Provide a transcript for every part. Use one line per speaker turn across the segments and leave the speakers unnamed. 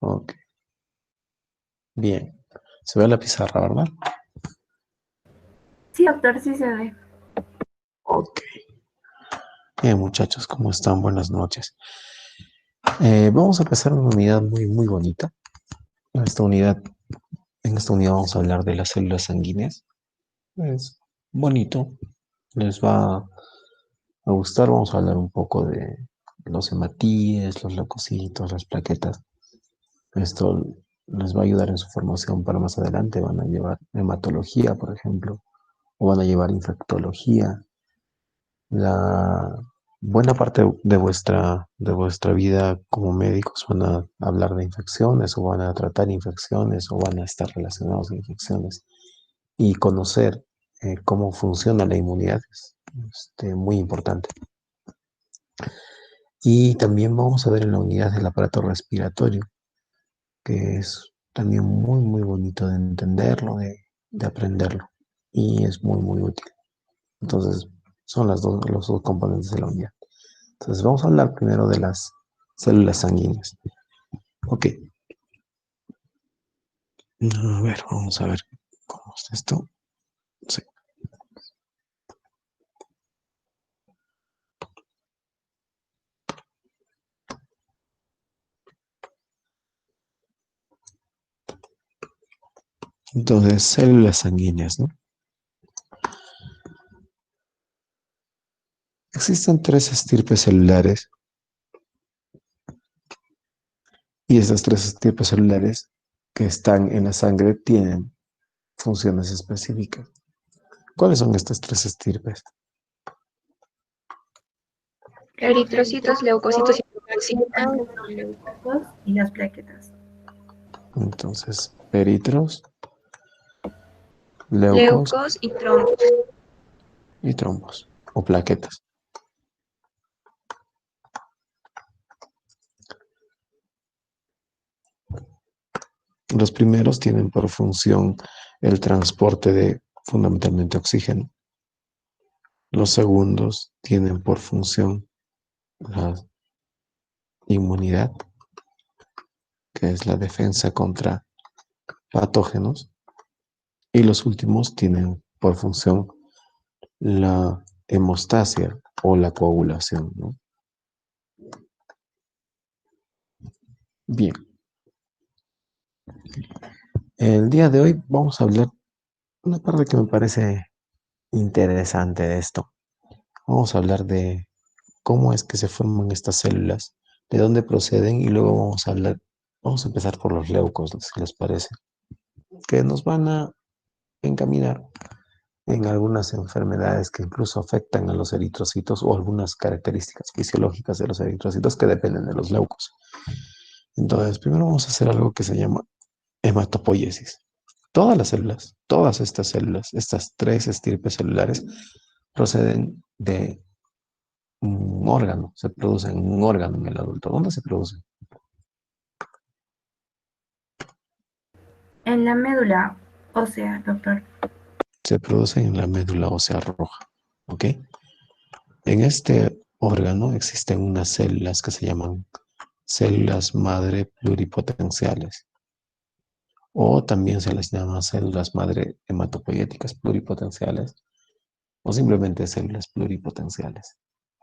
Ok, bien. Se ve la pizarra, ¿verdad?
Sí, doctor, sí se ve.
Ok. Bien, muchachos, ¿cómo están? Buenas noches. Vamos a empezar una unidad muy, muy bonita. Esta unidad, en esta unidad vamos a hablar de las células sanguíneas. Es bonito, les va a gustar. Vamos a hablar un poco de los hematíes, los leucocitos, las plaquetas. Esto les va a ayudar en su formación para más adelante. Van a llevar hematología, por ejemplo, o van a llevar infectología. La buena parte de vuestra vida como médicos van a hablar de infecciones o van a tratar infecciones o van a estar relacionados a infecciones y conocer cómo funciona la inmunidad es muy importante. Y también vamos a ver en la unidad del aparato respiratorio, que es también muy, muy bonito de entenderlo, de aprenderlo y es muy, muy útil. Entonces, son los dos componentes de la unidad. Entonces, vamos a hablar primero de las células sanguíneas. Ok, a ver, vamos a ver cómo es esto. Sí. Entonces, células sanguíneas, ¿no? Existen tres estirpes celulares y estas tres estirpes celulares que están en la sangre tienen funciones específicas. ¿Cuáles son estas tres estirpes?
Eritrocitos, leucocitos y
Eritrocitos, los leucocitos y las plaquetas.
Entonces, eritros, leucos
leucos y trombos.
y trombos o plaquetas. Los primeros tienen por función el transporte de fundamentalmente oxígeno. Los segundos tienen por función la inmunidad, que es la defensa contra patógenos. Y los últimos tienen por función la hemostasia o la coagulación, ¿no? Bien, el día de hoy vamos a hablar una parte que me parece interesante de esto. Vamos a hablar de cómo es que se forman estas células, de dónde proceden y luego vamos a empezar por los leucos, si les parece, que nos van a encaminar en algunas enfermedades que incluso afectan a los eritrocitos o algunas características fisiológicas de los eritrocitos que dependen de los leucos. Entonces, primero vamos a hacer algo que se llama hematopoiesis. Todas las células, todas estas células, estas tres estirpes celulares, proceden de un órgano, se produce en un órgano en el adulto. ¿Dónde se produce?
En la médula ósea, doctor.
Se produce en la médula ósea roja. ¿Ok? En este órgano existen unas células que se llaman células madre pluripotenciales o también se les llama células madre hematopoieticas pluripotenciales o simplemente células pluripotenciales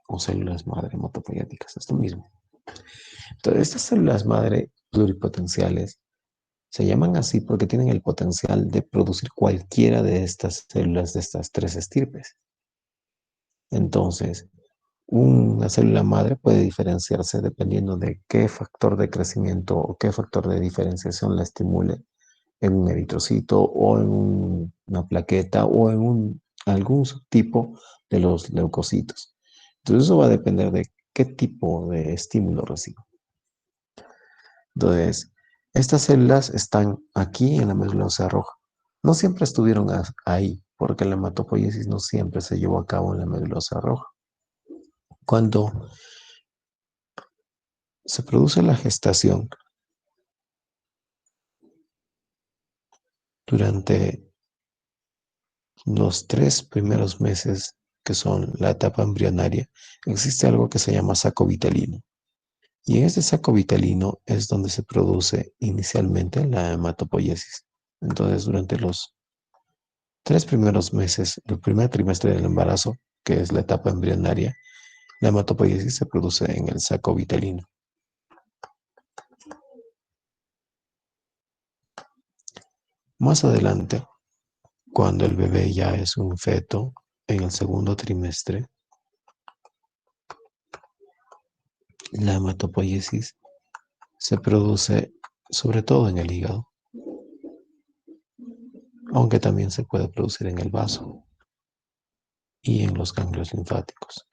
o células madre hematopoieticas, es lo mismo. Entonces, estas células madre pluripotenciales se llaman así porque tienen el potencial de producir cualquiera de estas células de estas tres estirpes. Entonces, una célula madre puede diferenciarse dependiendo de qué factor de crecimiento o qué factor de diferenciación la estimule en un eritrocito o en una plaqueta o en algún subtipo de los leucocitos. Entonces, eso va a depender de qué tipo de estímulo recibo. Entonces, estas células están aquí en la médula ósea roja. No siempre estuvieron ahí, porque la hematopoiesis no siempre se llevó a cabo en la médula ósea roja. Cuando se produce la gestación, durante los 3 primeros meses, que son la etapa embrionaria, existe algo que se llama saco vitelino. Y en este saco vitalino es donde se produce inicialmente la hematopoiesis. Entonces, durante los 3 primeros meses, el primer trimestre del embarazo, que es la etapa embrionaria, la hematopoiesis se produce en el saco vitalino. Más adelante, cuando el bebé ya es un feto, en el segundo trimestre, la hematopoiesis se produce sobre todo en el hígado, aunque también se puede producir en el vaso y en los ganglios linfáticos,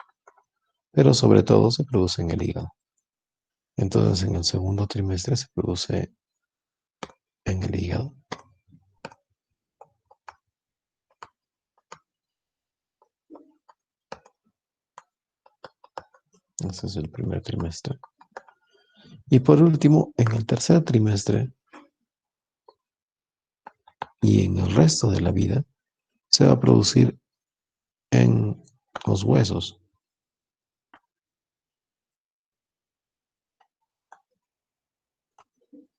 pero sobre todo se produce en el hígado. Entonces, en el segundo trimestre se produce en el hígado. Ese es el primer trimestre. Y por último, en el tercer trimestre y en el resto de la vida, se va a producir en los huesos.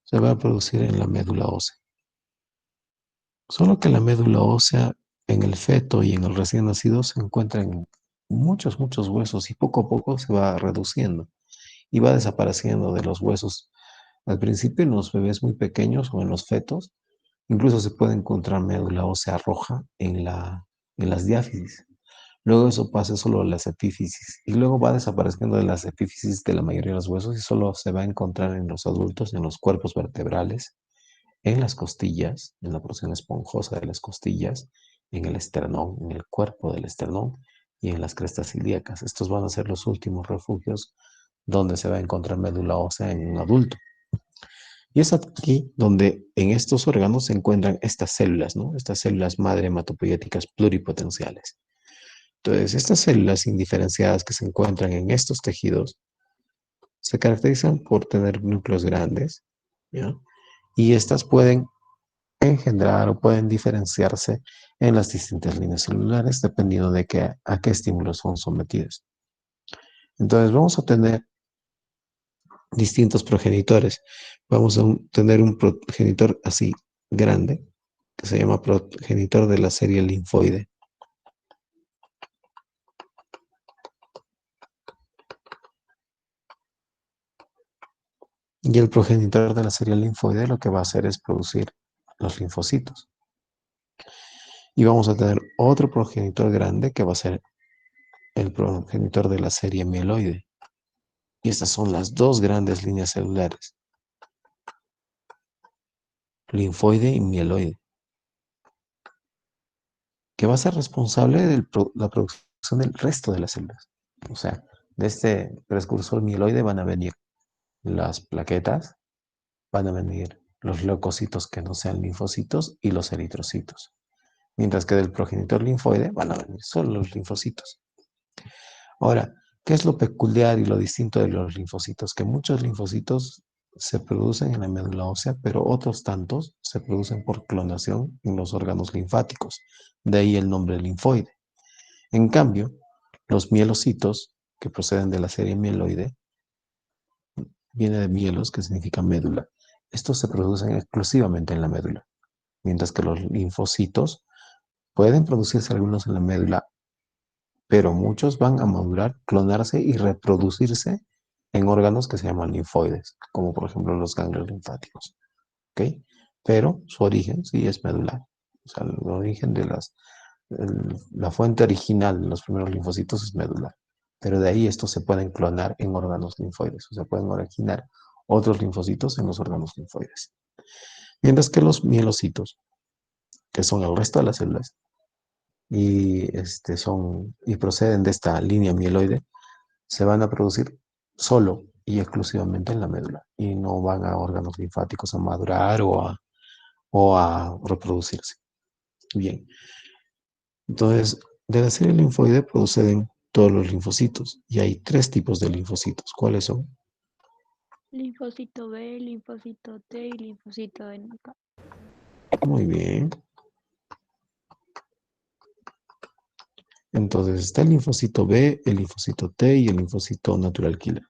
Se va a producir en la médula ósea. Solo que la médula ósea en el feto y en el recién nacido se encuentran muchos, muchos huesos y poco a poco se va reduciendo y va desapareciendo de los huesos. Al principio en los bebés muy pequeños o en los fetos, incluso se puede encontrar médula ósea roja en las diáfisis. Luego eso pasa solo a las epífisis y luego va desapareciendo de las epífisis de la mayoría de los huesos y solo se va a encontrar en los adultos, en los cuerpos vertebrales, en las costillas, en la porción esponjosa de las costillas, en el esternón, en el cuerpo del esternón y en las crestas ilíacas. Estos van a ser los últimos refugios donde se va a encontrar médula ósea en un adulto. Y es aquí donde en estos órganos se encuentran estas células, ¿no? Estas células madre hematopoieticas pluripotenciales. Entonces, estas células indiferenciadas que se encuentran en estos tejidos se caracterizan por tener núcleos grandes, ¿ya? Y estas pueden engendrar o pueden diferenciarse en las distintas líneas celulares dependiendo de a qué estímulos son sometidos. Entonces, vamos a tener distintos progenitores. Vamos a tener un progenitor así grande, que se llama progenitor de la serie linfoide. Y el progenitor de la serie linfoide lo que va a hacer es producir los linfocitos. Y vamos a tener otro progenitor grande que va a ser el progenitor de la serie mieloide. Y estas son las dos grandes líneas celulares, linfoide y mieloide, que va a ser responsable de la producción del resto de las células. O sea, de este precursor mieloide van a venir las plaquetas, van a venir los leucocitos que no sean linfocitos y los eritrocitos. Mientras que del progenitor linfoide van a venir solo los linfocitos. Ahora, ¿qué es lo peculiar y lo distinto de los linfocitos? Que muchos linfocitos se producen en la médula ósea, pero otros tantos se producen por clonación en los órganos linfáticos. De ahí el nombre linfoide. En cambio, los mielocitos, que proceden de la serie mieloide, viene de mielos, que significa médula. Estos se producen exclusivamente en la médula, mientras que los linfocitos pueden producirse algunos en la médula, pero muchos van a madurar, clonarse y reproducirse en órganos que se llaman linfoides, como por ejemplo los ganglios linfáticos. ¿Ok? Pero su origen sí es medular. O sea, el origen de la fuente original de los primeros linfocitos es medular. Pero de ahí estos se pueden clonar en órganos linfoides, o sea, pueden originar otros linfocitos en los órganos linfoides. Mientras que los mielocitos, que son el resto de las células, y proceden de esta línea mieloide, se van a producir solo y exclusivamente en la médula y no van a órganos linfáticos a madurar o a reproducirse. Bien, entonces de la serie linfoide proceden todos los linfocitos y hay 3 tipos de linfocitos. ¿Cuáles son?
Linfocito B, linfocito T y linfocito de NK.
Muy bien. Entonces está el linfocito B, el linfocito T y el linfocito natural killer.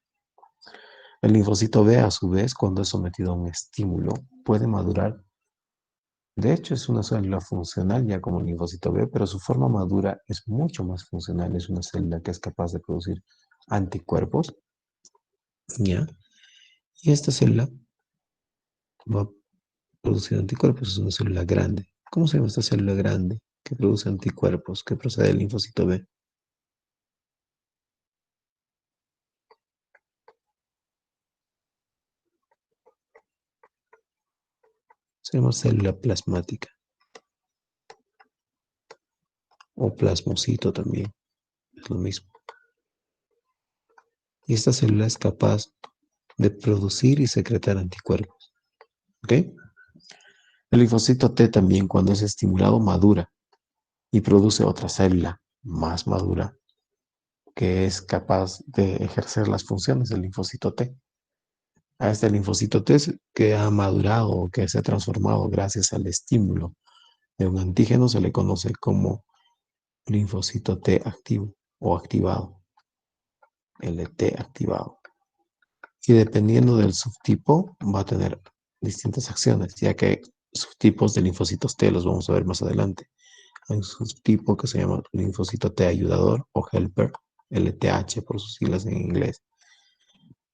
El linfocito B, a su vez, cuando es sometido a un estímulo, puede madurar. De hecho, es una célula funcional ya como el linfocito B, pero su forma madura es mucho más funcional. Es una célula que es capaz de producir anticuerpos, ¿ya? Y esta célula va a producir anticuerpos, es una célula grande. ¿Cómo se llama esta célula grande que produce anticuerpos, que procede del linfocito B? Se llama célula plasmática o plasmocito también, es lo mismo. Y esta célula es capaz de producir y secretar anticuerpos, ¿ok? El linfocito T también, cuando es estimulado, madura y produce otra célula más madura que es capaz de ejercer las funciones del linfocito T. A este linfocito T que ha madurado o que se ha transformado gracias al estímulo de un antígeno se le conoce como linfocito T activo o activado, LT activado. Y dependiendo del subtipo va a tener distintas acciones, ya que hay subtipos de linfocitos T, los vamos a ver más adelante. Hay un subtipo que se llama linfocito T ayudador o helper, LTH por sus siglas en inglés,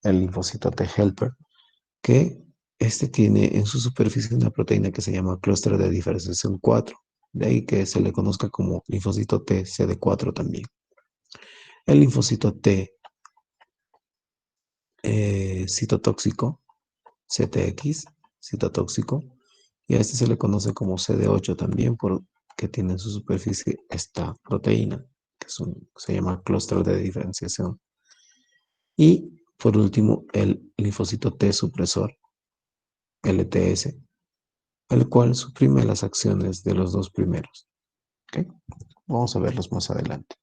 el linfocito T helper, que este tiene en su superficie una proteína que se llama clúster de diferenciación 4, de ahí que se le conozca como linfocito T CD4 también. El linfocito T citotóxico, CTX, citotóxico, y a este se le conoce como CD8 también porque tiene en su superficie esta proteína, que se llama clúster de diferenciación. Y por último, el linfocito T supresor, LTS, el cual suprime las acciones de los dos primeros. ¿Okay? Vamos a verlos más adelante.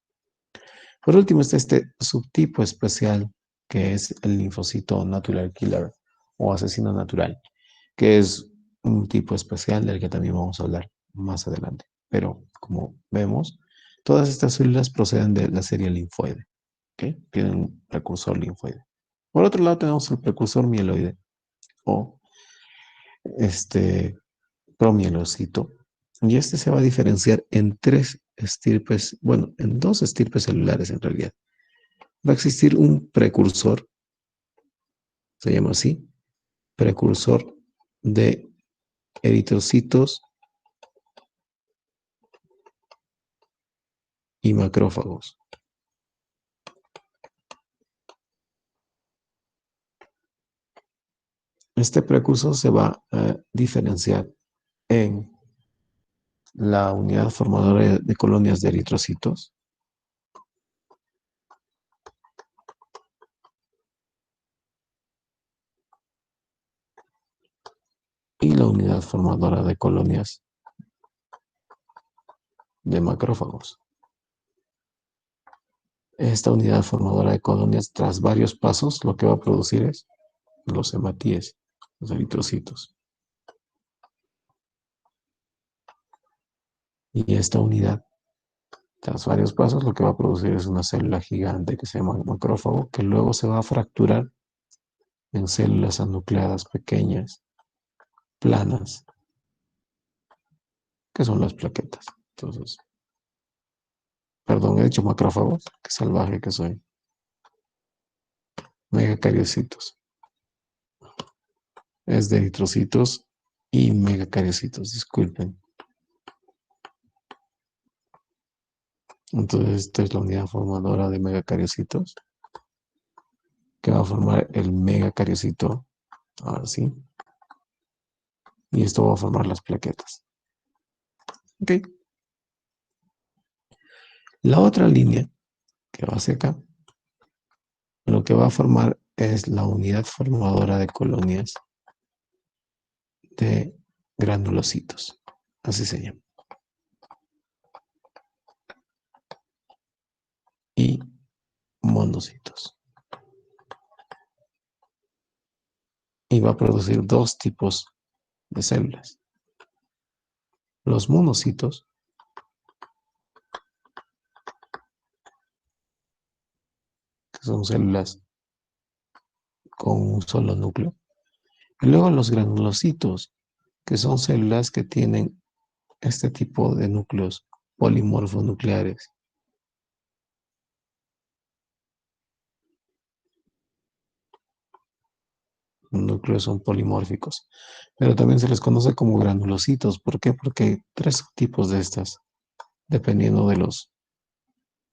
Por último está este subtipo especial que es el linfocito natural killer o asesino natural, que es un tipo especial del que también vamos a hablar más adelante. Pero como vemos, todas estas células proceden de la serie linfoide. ¿Okay? Tienen un precursor linfoide. Por otro lado tenemos el precursor mieloide o promielocito. Y este se va a diferenciar en tres estirpes, bueno, en dos estirpes celulares en realidad. Va a existir un precursor, se llama así, precursor de eritrocitos y macrófagos. Este precursor se va a diferenciar en la unidad formadora de colonias de eritrocitos y la unidad formadora de colonias de macrófagos. Esta unidad formadora de colonias, tras varios pasos, lo que va a producir es los hematíes, los eritrocitos. Y esta unidad, tras varios pasos, lo que va a producir es una célula gigante que se llama macrófago, que luego se va a fracturar en células anucleadas pequeñas, planas, que son las plaquetas. Entonces, perdón, he dicho macrófagos, qué salvaje que soy. Megacariocitos. Es de eritrocitos y megacariocitos, disculpen. Entonces, esta es la unidad formadora de megacariocitos, que va a formar el megacariocito, ahora sí. Y esto va a formar las plaquetas. ¿Ok? La otra línea que va hacia acá, lo que va a formar es la unidad formadora de colonias de granulocitos. Así se llama. Y monocitos. Y va a producir dos tipos de células. Los monocitos, que son células con un solo núcleo. Y luego los granulocitos, que son células que tienen este tipo de núcleos polimorfonucleares. Los núcleos son polimórficos, pero también se les conoce como granulocitos. ¿Por qué? Porque hay tres tipos de estas, dependiendo de los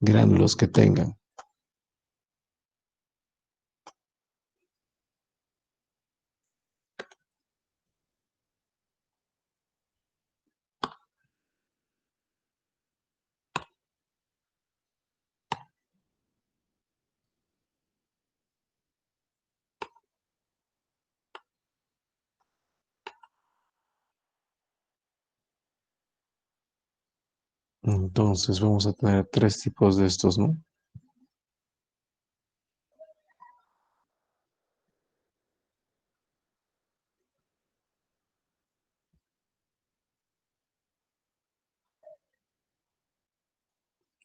gránulos que tengan. Entonces vamos a tener tres tipos de estos, ¿no?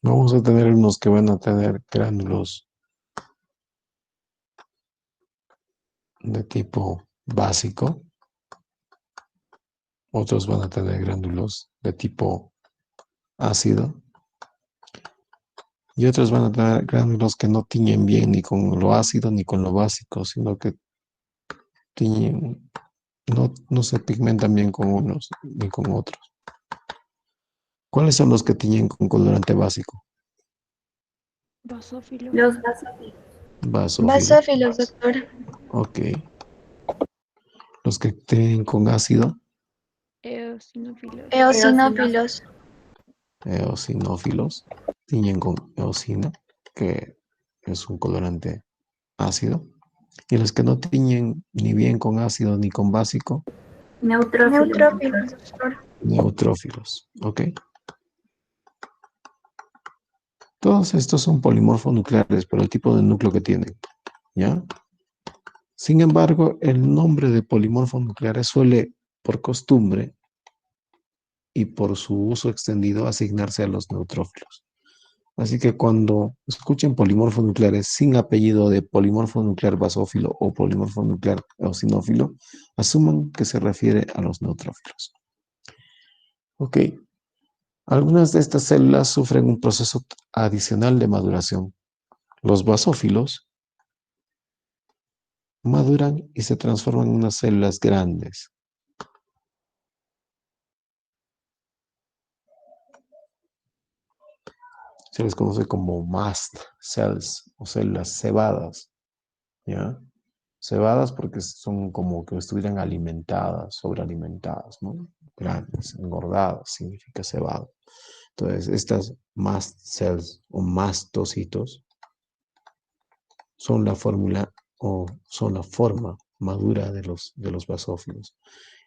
Vamos a tener unos que van a tener gránulos de tipo básico, otros van a tener gránulos de tipo ácido y otros van a tener gránulos que no tiñen bien ni con lo ácido ni con lo básico, sino que tiñen, no se pigmentan bien con unos ni con otros. ¿Cuáles son los que tiñen con colorante básico?
Basófilo.
Los basófilos.
Basófilo.
Basófilos, doctor.
Ok. Los que tienen con ácido,
Eosinófilos.
Eosinófilos.
eosinófilos, tiñen con eosina, que es un colorante ácido. Y los que no tiñen ni bien con ácido ni con básico,
Neutrófilos.
Neutrófilos, doctor.
neutrófilos. ¿Ok? Todos estos son polimorfonucleares por el tipo de núcleo que tienen. ¿Ya? Sin embargo, el nombre de polimorfonucleares suele, por costumbre y por su uso extendido, asignarse a los neutrófilos. Así que cuando escuchen polimorfos nucleares sin apellido de polimorfo nuclear basófilo o polimorfo nuclear eosinófilo, asuman que se refiere a los neutrófilos. Ok, algunas de estas células sufren un proceso adicional de maduración. Los basófilos maduran y se transforman en unas células grandes. Se les conoce como mast cells o células cebadas, ¿ya? Cebadas porque son como que estuvieran alimentadas, sobrealimentadas, ¿no? Grandes, engordadas, significa cebado. Entonces, estas mast cells o mastocitos son la fórmula o son la forma madura de los basófilos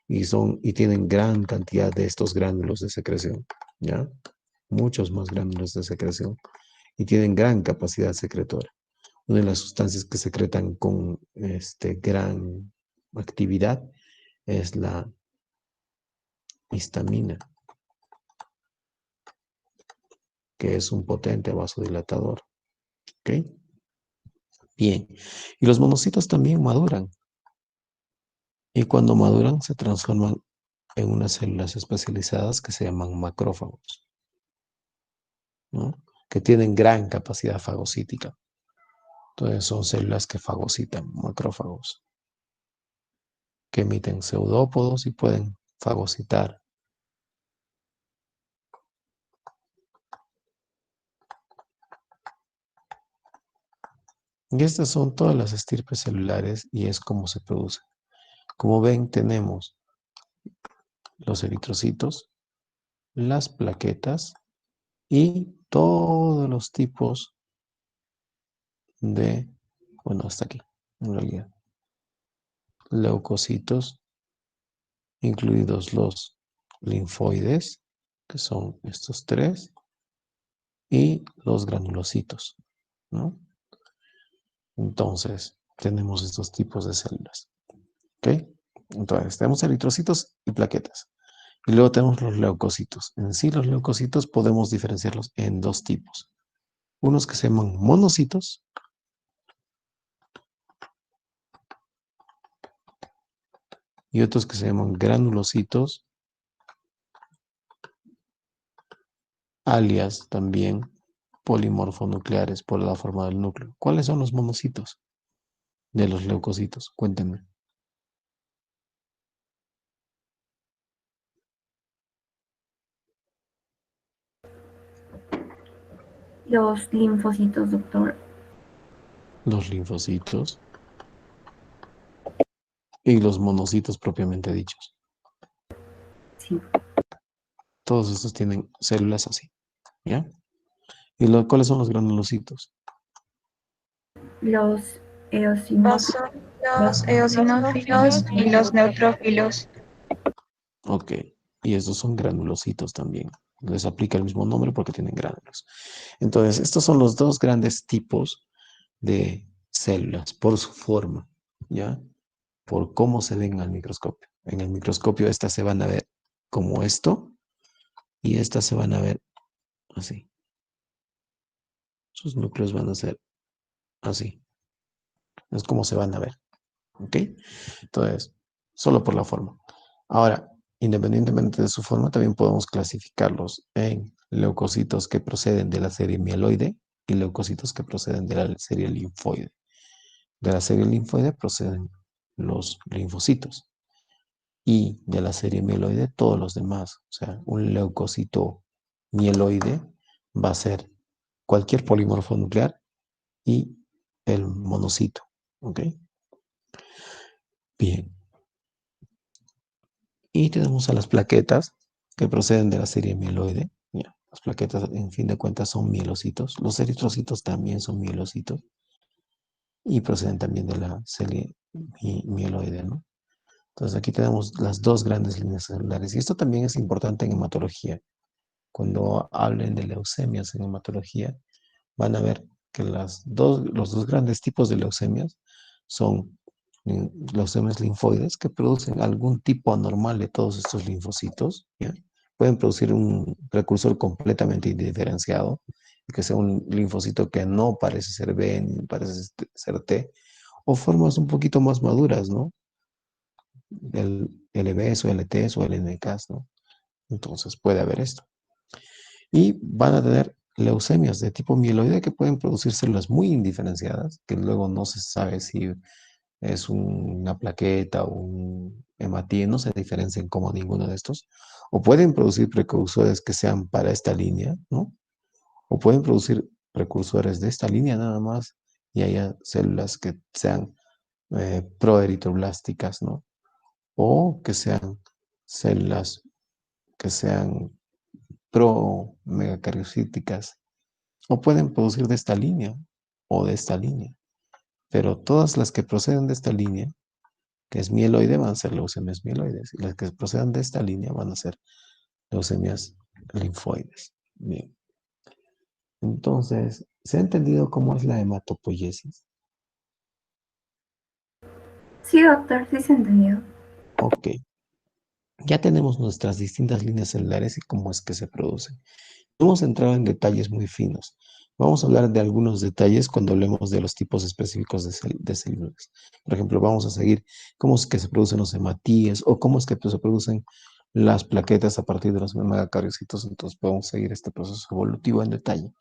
y tienen gran cantidad de estos gránulos de secreción, ¿ya? Muchos más gránulos de secreción y tienen gran capacidad secretora. Una de las sustancias que secretan con gran actividad es la histamina, que es un potente vasodilatador. ¿Ok? Bien. Y los monocitos también maduran. Y cuando maduran se transforman en unas células especializadas que se llaman macrófagos, ¿no? Que tienen gran capacidad fagocítica. Entonces son células que fagocitan, macrófagos, que emiten pseudópodos y pueden fagocitar. Y estas son todas las estirpes celulares y es como se produce. Como ven, tenemos los eritrocitos, las plaquetas y todos los tipos de, bueno, hasta aquí, en realidad, leucocitos, incluidos los linfoides, que son estos tres, y los granulocitos, ¿no? Entonces, tenemos estos tipos de células, ¿ok? Entonces, tenemos eritrocitos y plaquetas. Y luego tenemos los leucocitos. En sí, los leucocitos podemos diferenciarlos en dos tipos. Unos que se llaman monocitos y otros que se llaman granulocitos, alias también polimorfonucleares por la forma del núcleo. ¿Cuáles son los monocitos de los leucocitos? Cuéntenme.
Los linfocitos, doctor.
Los linfocitos y los monocitos propiamente dichos.
Sí.
Todos estos tienen células así, ¿ya? ¿Y cuáles son los granulocitos?
Los
Los
eosinófilos.
son los eosinófilos y los neutrófilos.
Ok, y estos son granulocitos también. Les aplica el mismo nombre porque tienen gránulos. Entonces, estos son los dos grandes tipos de células por su forma, ¿ya? Por cómo se ven al microscopio. En el microscopio estas se van a ver como esto y estas se van a ver así. Sus núcleos van a ser así. Es como se van a ver, ¿ok? Entonces, solo por la forma. Ahora, independientemente de su forma, también podemos clasificarlos en leucocitos que proceden de la serie mieloide y leucocitos que proceden de la serie linfoide. De la serie linfoide proceden los linfocitos y de la serie mieloide todos los demás. O sea, un leucocito mieloide va a ser cualquier polímorfo nuclear y el monocito. ¿Ok? Bien. Y tenemos a las plaquetas que proceden de la serie mieloide. Ya, las plaquetas, en fin de cuentas, son mielocitos. Los eritrocitos también son mielocitos y proceden también de la serie mieloide, ¿no? Entonces aquí tenemos las dos grandes líneas celulares. Y esto también es importante en hematología. Cuando hablen de leucemias en hematología, van a ver que los dos grandes tipos de leucemias son leucemias linfoides que producen algún tipo anormal de todos estos linfocitos, ¿ya? Pueden producir un precursor completamente indiferenciado, que sea un linfocito que no parece ser B ni parece ser T, o formas un poquito más maduras, ¿no? El LBs o LTs o LNKs, ¿no? Entonces puede haber esto. Y van a tener leucemias de tipo mieloide que pueden producir células muy indiferenciadas, que luego no se sabe si es una plaqueta o un hematín, no se diferencian como ninguno de estos. O pueden producir precursores que sean para esta línea, ¿no? O pueden producir precursores de esta línea nada más y haya células que sean proeritroblásticas, ¿no? O que sean células que sean pro-megacariocíticas, o pueden producir de esta línea o de esta línea. Pero todas las que proceden de esta línea, que es mieloide, van a ser leucemias mieloides. Y las que procedan de esta línea van a ser leucemias linfoides. Bien. Entonces, ¿se ha entendido cómo es la hematopoiesis?
Sí, doctor, sí se entendió.
Ok. Ya tenemos nuestras distintas líneas celulares y cómo es que se producen. Hemos entrado en detalles muy finos. Vamos a hablar de algunos detalles cuando hablemos de los tipos específicos de células. Por ejemplo, vamos a seguir cómo es que se producen los hematíes o cómo es que se producen las plaquetas a partir de los megacariocitos. Entonces podemos seguir este proceso evolutivo en detalle.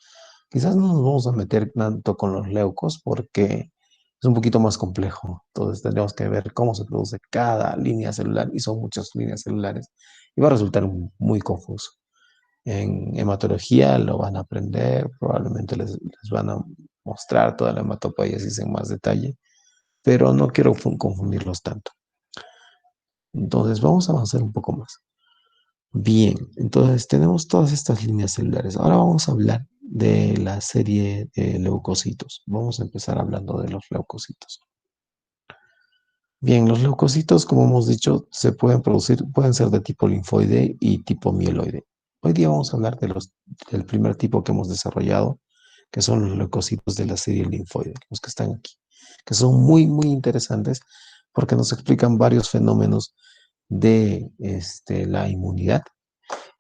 Quizás no nos vamos a meter tanto con los leucos porque es un poquito más complejo. Entonces tendríamos que ver cómo se produce cada línea celular y son muchas líneas celulares y va a resultar muy confuso. En hematología lo van a aprender, probablemente les van a mostrar toda la hematopoiesis en más detalle, pero no quiero confundirlos tanto. Entonces vamos a avanzar un poco más. Bien, entonces tenemos todas estas líneas celulares. Ahora vamos a hablar de la serie de leucocitos. Vamos a empezar hablando de los leucocitos. Bien, los leucocitos, como hemos dicho, se pueden producir, pueden ser de tipo linfoide y tipo mieloide. Hoy día vamos a hablar del primer tipo que hemos desarrollado, que son los leucocitos de la serie linfoide, los que están aquí, que son muy interesantes porque nos explican varios fenómenos de la inmunidad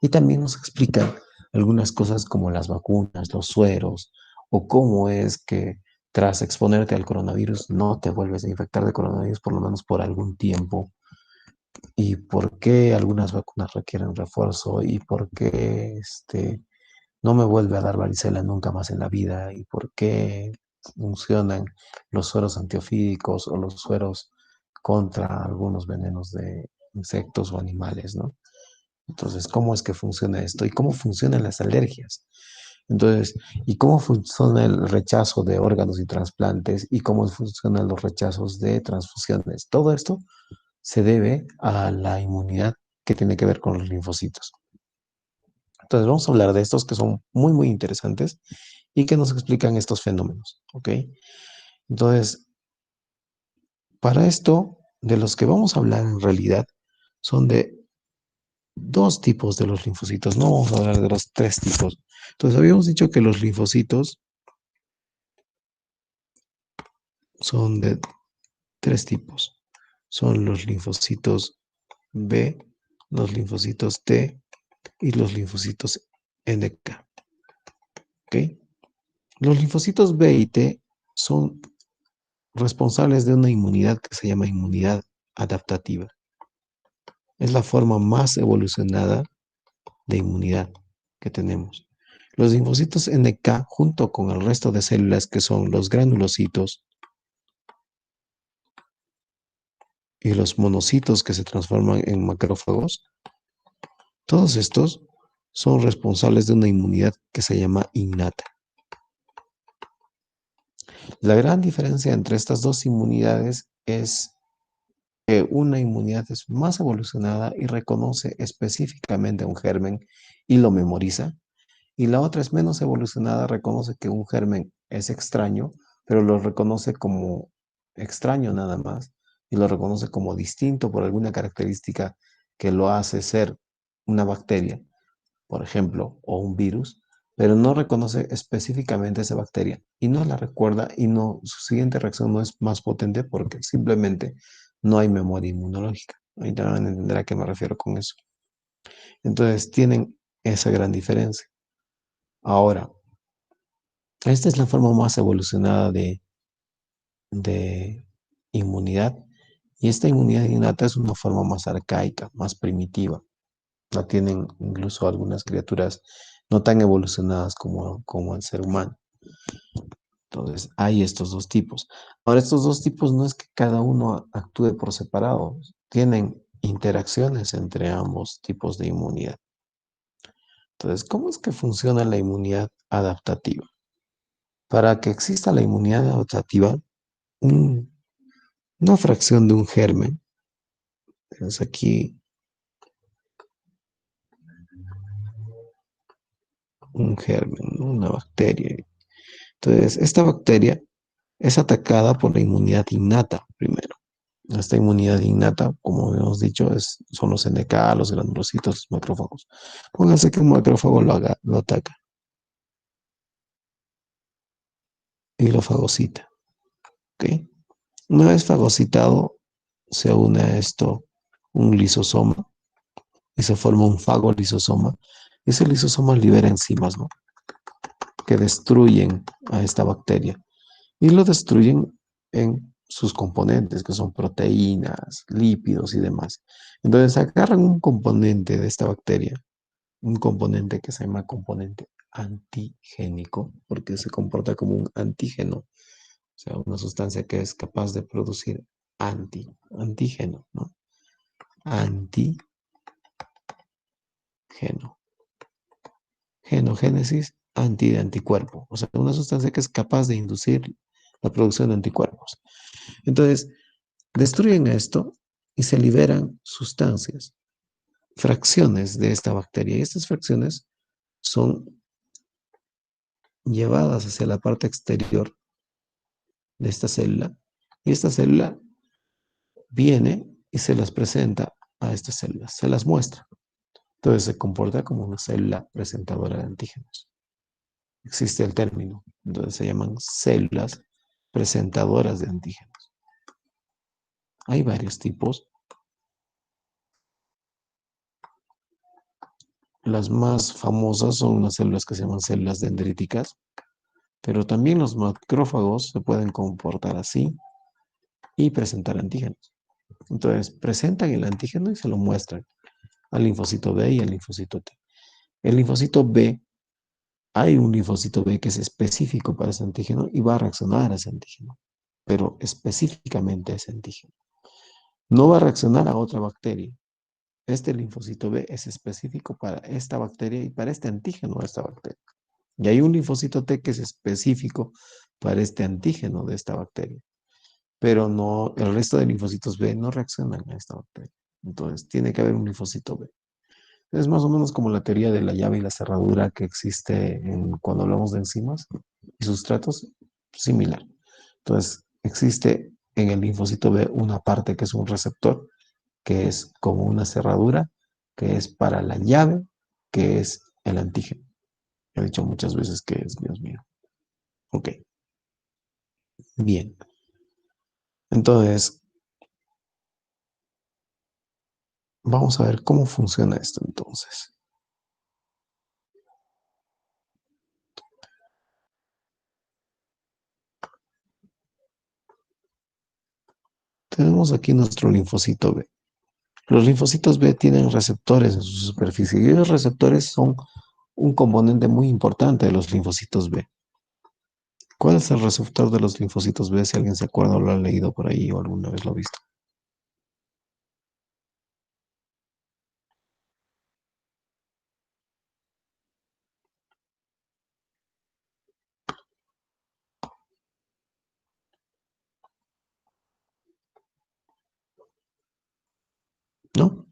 y también nos explican algunas cosas como las vacunas, los sueros, o cómo es que tras exponerte al coronavirus no te vuelves a infectar de coronavirus por lo menos por algún tiempo. y por qué algunas vacunas requieren refuerzo y por qué no me vuelve a dar varicela nunca más en la vida y por qué funcionan los sueros antiofídicos o los sueros contra algunos venenos de insectos o animales, ¿no? Entonces, ¿cómo es que funciona esto? ¿Y cómo funcionan las alergias? Entonces, ¿y cómo funciona el rechazo de órganos y trasplantes? ¿Y cómo funcionan los rechazos de transfusiones? Todo esto se debe a la inmunidad que tiene que ver con los linfocitos. Entonces, vamos a hablar de estos que son muy, muy interesantes y que nos explican estos fenómenos, ¿ok? Entonces, para esto, de los que vamos a hablar en realidad, son de dos tipos de los linfocitos, no vamos a hablar de los tres tipos. Entonces, habíamos dicho que los linfocitos son de tres tipos. Son los linfocitos B, los linfocitos T y los linfocitos NK, ¿ok? Los linfocitos B y T son responsables de una inmunidad que se llama inmunidad adaptativa. Es la forma más evolucionada de inmunidad que tenemos. Los linfocitos NK, junto con el resto de células que son los granulocitos y los monocitos que se transforman en macrófagos, todos estos son responsables de una inmunidad que se llama innata. La gran diferencia entre estas dos inmunidades es que una inmunidad es más evolucionada y reconoce específicamente a un germen y lo memoriza, y la otra es menos evolucionada, reconoce que un germen es extraño, pero lo reconoce como extraño nada más, y lo reconoce como distinto por alguna característica que lo hace ser una bacteria, por ejemplo, o un virus, pero no reconoce específicamente esa bacteria y no la recuerda y no, su siguiente reacción no es más potente porque simplemente no hay memoria inmunológica. Ahorita van a entender a qué me refiero con eso. Entonces tienen esa gran diferencia. Ahora, esta es la forma más evolucionada de inmunidad y esta inmunidad innata es una forma más arcaica, más primitiva. La tienen incluso algunas criaturas no tan evolucionadas como el ser humano. Entonces, hay estos dos tipos. Ahora, estos dos tipos no es que cada uno actúe por separado, tienen interacciones entre ambos tipos de inmunidad. Entonces, ¿cómo es que funciona la inmunidad adaptativa? Para que exista la inmunidad adaptativa, un- una fracción de un germen, es aquí un germen, ¿no? Una bacteria. Entonces, esta bacteria es atacada por la inmunidad innata primero. Esta inmunidad innata, como hemos dicho, son los NK, los granulocitos, los macrófagos. Pónganse que un macrófago lo ataca y lo fagocita. ¿Ok? Una vez fagocitado, se une a esto un lisosoma y se forma un fagolisosoma. Ese lisosoma libera enzimas, ¿no? Que destruyen a esta bacteria y lo destruyen en sus componentes, que son proteínas, lípidos y demás. Entonces agarran un componente de esta bacteria, un componente que se llama componente antigénico, porque se comporta como un antígeno, o sea, una sustancia que es capaz de producir antígeno, ¿no? Antígeno. Genogénesis de anticuerpo, o sea, una sustancia que es capaz de inducir la producción de anticuerpos. Entonces, destruyen esto y se liberan sustancias, fracciones de esta bacteria. Y estas fracciones son llevadas hacia la parte exterior de esta célula. Y esta célula viene y se las presenta a estas células, se las muestra. Entonces se comporta como una célula presentadora de antígenos. Existe el término. Entonces se llaman células presentadoras de antígenos. Hay varios tipos. Las más famosas son las células que se llaman células dendríticas, pero también los macrófagos se pueden comportar así y presentar antígenos. Entonces, presentan el antígeno y se lo muestran al linfocito B y al linfocito T. El linfocito B, hay un linfocito B que es específico para ese antígeno y va a reaccionar a ese antígeno, pero específicamente a ese antígeno. No va a reaccionar a otra bacteria. Este linfocito B es específico para esta bacteria y para este antígeno de esta bacteria. Y hay un linfocito T que es específico para este antígeno de esta bacteria. Pero no, el resto de linfocitos B no reaccionan a esta bacteria. Entonces, tiene que haber un linfocito B. Es más o menos como la teoría de la llave y la cerradura que existe cuando hablamos de enzimas y sustratos, similar. Entonces, existe en el linfocito B una parte que es un receptor, que es como una cerradura, que es para la llave, que es el antígeno. He dicho muchas veces que es, Dios mío. Ok, bien. Entonces, vamos a ver cómo funciona esto entonces. Tenemos aquí nuestro linfocito B. Los linfocitos B tienen receptores en su superficie y los receptores son un componente muy importante de los linfocitos B. ¿Cuál es el receptor de los linfocitos B? Si alguien se acuerda o lo ha leído por ahí o alguna vez lo ha visto. ¿No?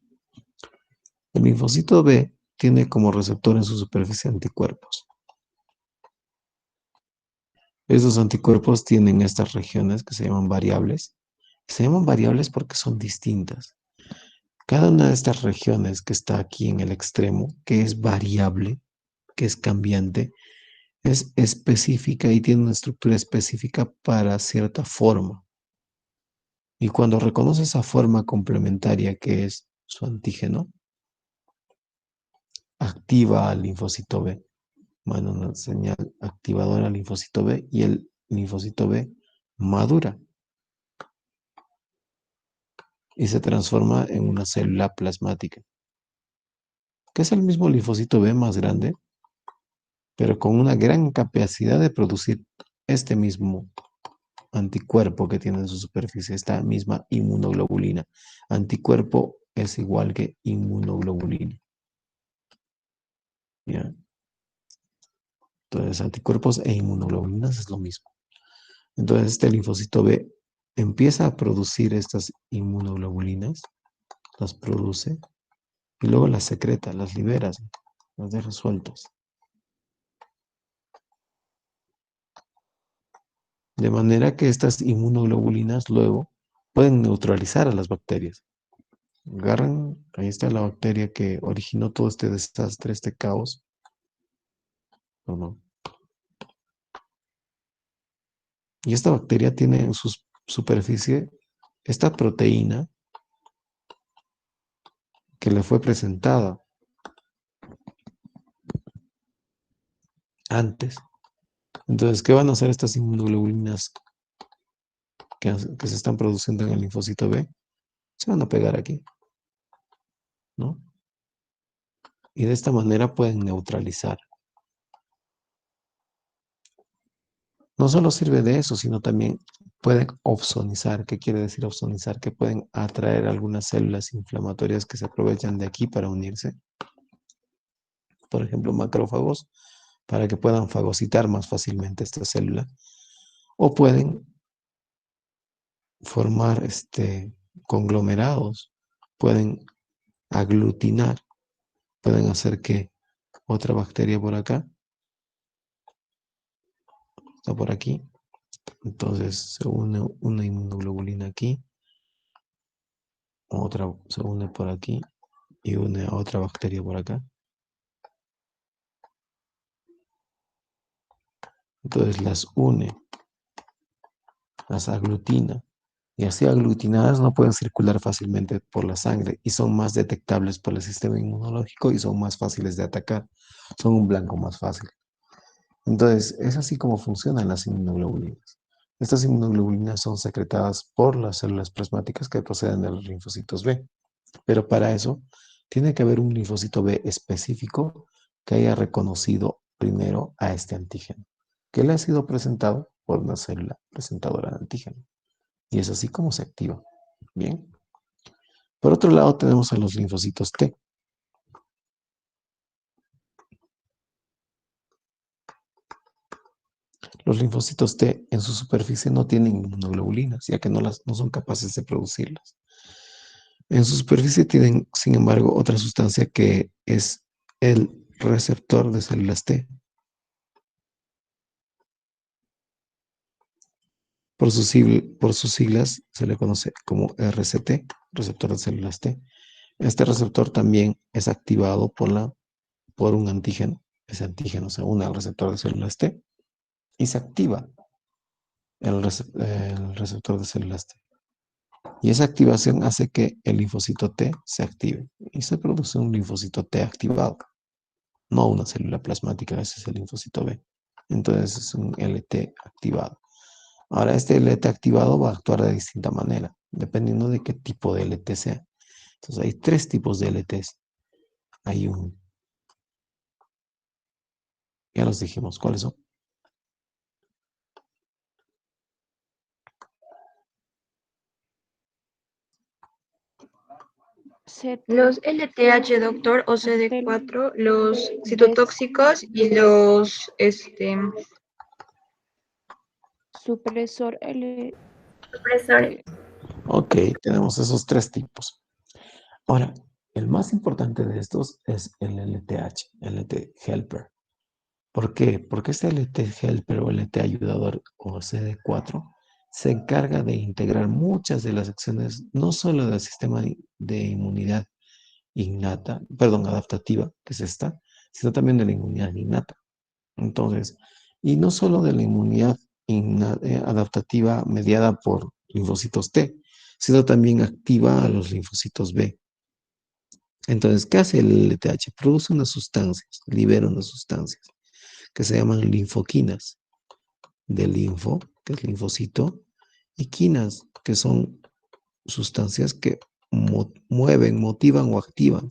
El linfocito B tiene como receptor en su superficie anticuerpos. Esos anticuerpos tienen estas regiones que se llaman variables. Se llaman variables porque son distintas. Cada una de estas regiones que está aquí en el extremo, que es variable, que es cambiante, es específica y tiene una estructura específica para cierta forma. Y cuando reconoce esa forma complementaria que es su antígeno, activa al linfocito B. Manda una señal activadora al linfocito B y el linfocito B madura y se transforma en una célula plasmática, que es el mismo linfocito B más grande, pero con una gran capacidad de producir este mismo anticuerpo que tiene en su superficie, esta misma inmunoglobulina. Anticuerpo es igual que inmunoglobulina. ¿Ya? Entonces, anticuerpos e inmunoglobulinas es lo mismo. Entonces, este linfocito B empieza a producir estas inmunoglobulinas, las produce y luego las secreta, las libera, las deja sueltas. De manera que estas inmunoglobulinas luego pueden neutralizar a las bacterias. Agarran, ahí está la bacteria que originó todo este desastre, este caos. ¿O no? Y esta bacteria tiene en su superficie esta proteína que le fue presentada antes. Entonces, ¿qué van a hacer estas inmunoglobulinas que se están produciendo en el linfocito B? Se van a pegar aquí, ¿no? Y de esta manera pueden neutralizar. No solo sirve de eso, sino también pueden opsonizar. ¿Qué quiere decir opsonizar? Que pueden atraer algunas células inflamatorias que se aprovechan de aquí para unirse. Por ejemplo, macrófagos, para que puedan fagocitar más fácilmente esta célula. O pueden formar conglomerados, pueden aglutinar, pueden hacer que otra bacteria por acá, está por aquí, entonces se une una inmunoglobulina aquí, otra se une por aquí y une a otra bacteria por acá. Entonces las une, las aglutina y así aglutinadas no pueden circular fácilmente por la sangre y son más detectables por el sistema inmunológico y son más fáciles de atacar, son un blanco más fácil. Entonces, es así como funcionan las inmunoglobulinas. Estas inmunoglobulinas son secretadas por las células plasmáticas que proceden de los linfocitos B. Pero para eso tiene que haber un linfocito B específico que haya reconocido primero a este antígeno, que le ha sido presentado por una célula presentadora de antígeno. Y es así como se activa. Bien. Por otro lado tenemos a los linfocitos T. Los linfocitos T en su superficie no tienen inmunoglobulinas, ya que no son capaces de producirlas. En su superficie tienen, sin embargo, otra sustancia que es el receptor de células T. Por sus siglas se le conoce como RCT, receptor de células T. Este receptor también es activado por un antígeno. Ese antígeno se une al receptor de células T y se activa el receptor de células T. Y esa activación hace que el linfocito T se active y se produce un linfocito T activado, no una célula plasmática, ese es el linfocito B. Entonces es un LT activado. Ahora este LT activado va a actuar de distinta manera, dependiendo de qué tipo de LT sea. Entonces hay tres tipos de LTs. Ya los dijimos, ¿cuáles son?
Los LTH, doctor, o CD4, los citotóxicos y los,
Supresor L.
Supresores.
Ok, tenemos esos tres tipos. Ahora, el más importante de estos es el LTH, LT helper. ¿Por qué? Porque este LT helper o LT ayudador o CD4 se encarga de integrar muchas de las acciones, no solo del sistema de inmunidad innata, perdón, adaptativa, que es esta, sino también de la inmunidad innata. Entonces, y no solo de la inmunidad adaptativa mediada por linfocitos T, sino también activa a los linfocitos B. Entonces, ¿qué hace el LTH? Produce unas sustancias, libera unas sustancias que se llaman linfoquinas del linfo, que es linfocito, y quinas, que son sustancias que mueven, motivan o activan.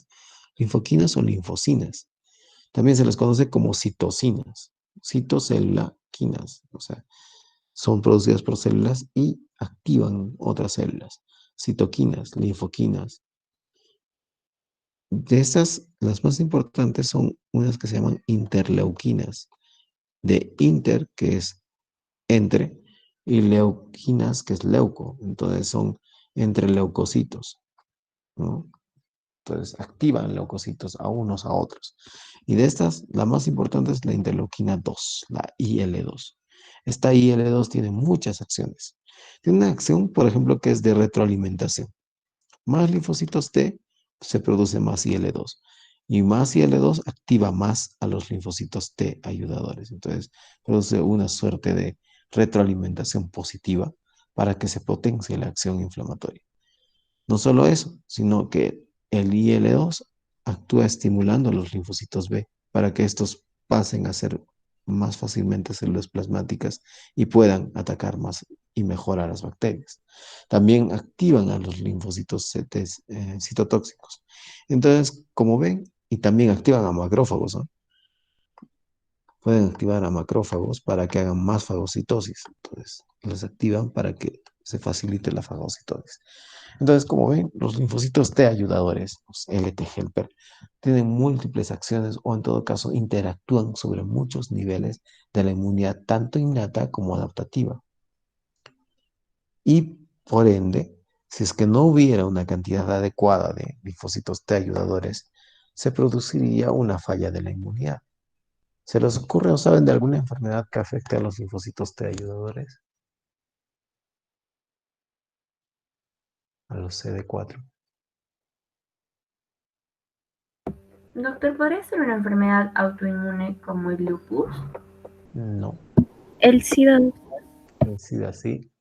Linfoquinas o linfocinas. También se les conoce como citocinas, citocélulas, o sea, son producidas por células y activan otras células. Citoquinas, linfoquinas. De estas, las más importantes son unas que se llaman interleuquinas. De inter, que es entre, y leuquinas, que es leuco. Entonces son entre leucocitos, ¿no? Entonces activan leucocitos a unos a otros. Y de estas, la más importante es la interleuquina 2, la IL-2. Esta IL-2 tiene muchas acciones. Tiene una acción, por ejemplo, que es de retroalimentación. Más linfocitos T, se produce más IL-2. Y más IL-2 activa más a los linfocitos T ayudadores. Entonces, produce una suerte de retroalimentación positiva para que se potencie la acción inflamatoria. No solo eso, sino que el IL-2 actúa estimulando a los linfocitos B para que estos pasen a ser más fácilmente células plasmáticas y puedan atacar más y mejor a las bacterias. También activan a los linfocitos citotóxicos. Entonces, como ven, y también activan a macrófagos, ¿no? Pueden activar a macrófagos para que hagan más fagocitosis. Entonces, los activan para que se facilite la fagocitosis. Entonces, como ven, los linfocitos T ayudadores, los LT helper, tienen múltiples acciones o en todo caso interactúan sobre muchos niveles de la inmunidad, tanto innata como adaptativa. Y por ende, si es que no hubiera una cantidad adecuada de linfocitos T ayudadores, se produciría una falla de la inmunidad. ¿Se les ocurre o saben de alguna enfermedad que afecte a los linfocitos T ayudadores? A los CD4.
Doctor, ¿podría ser una enfermedad autoinmune como el lupus?
No,
El SIDA.
SIDA sí.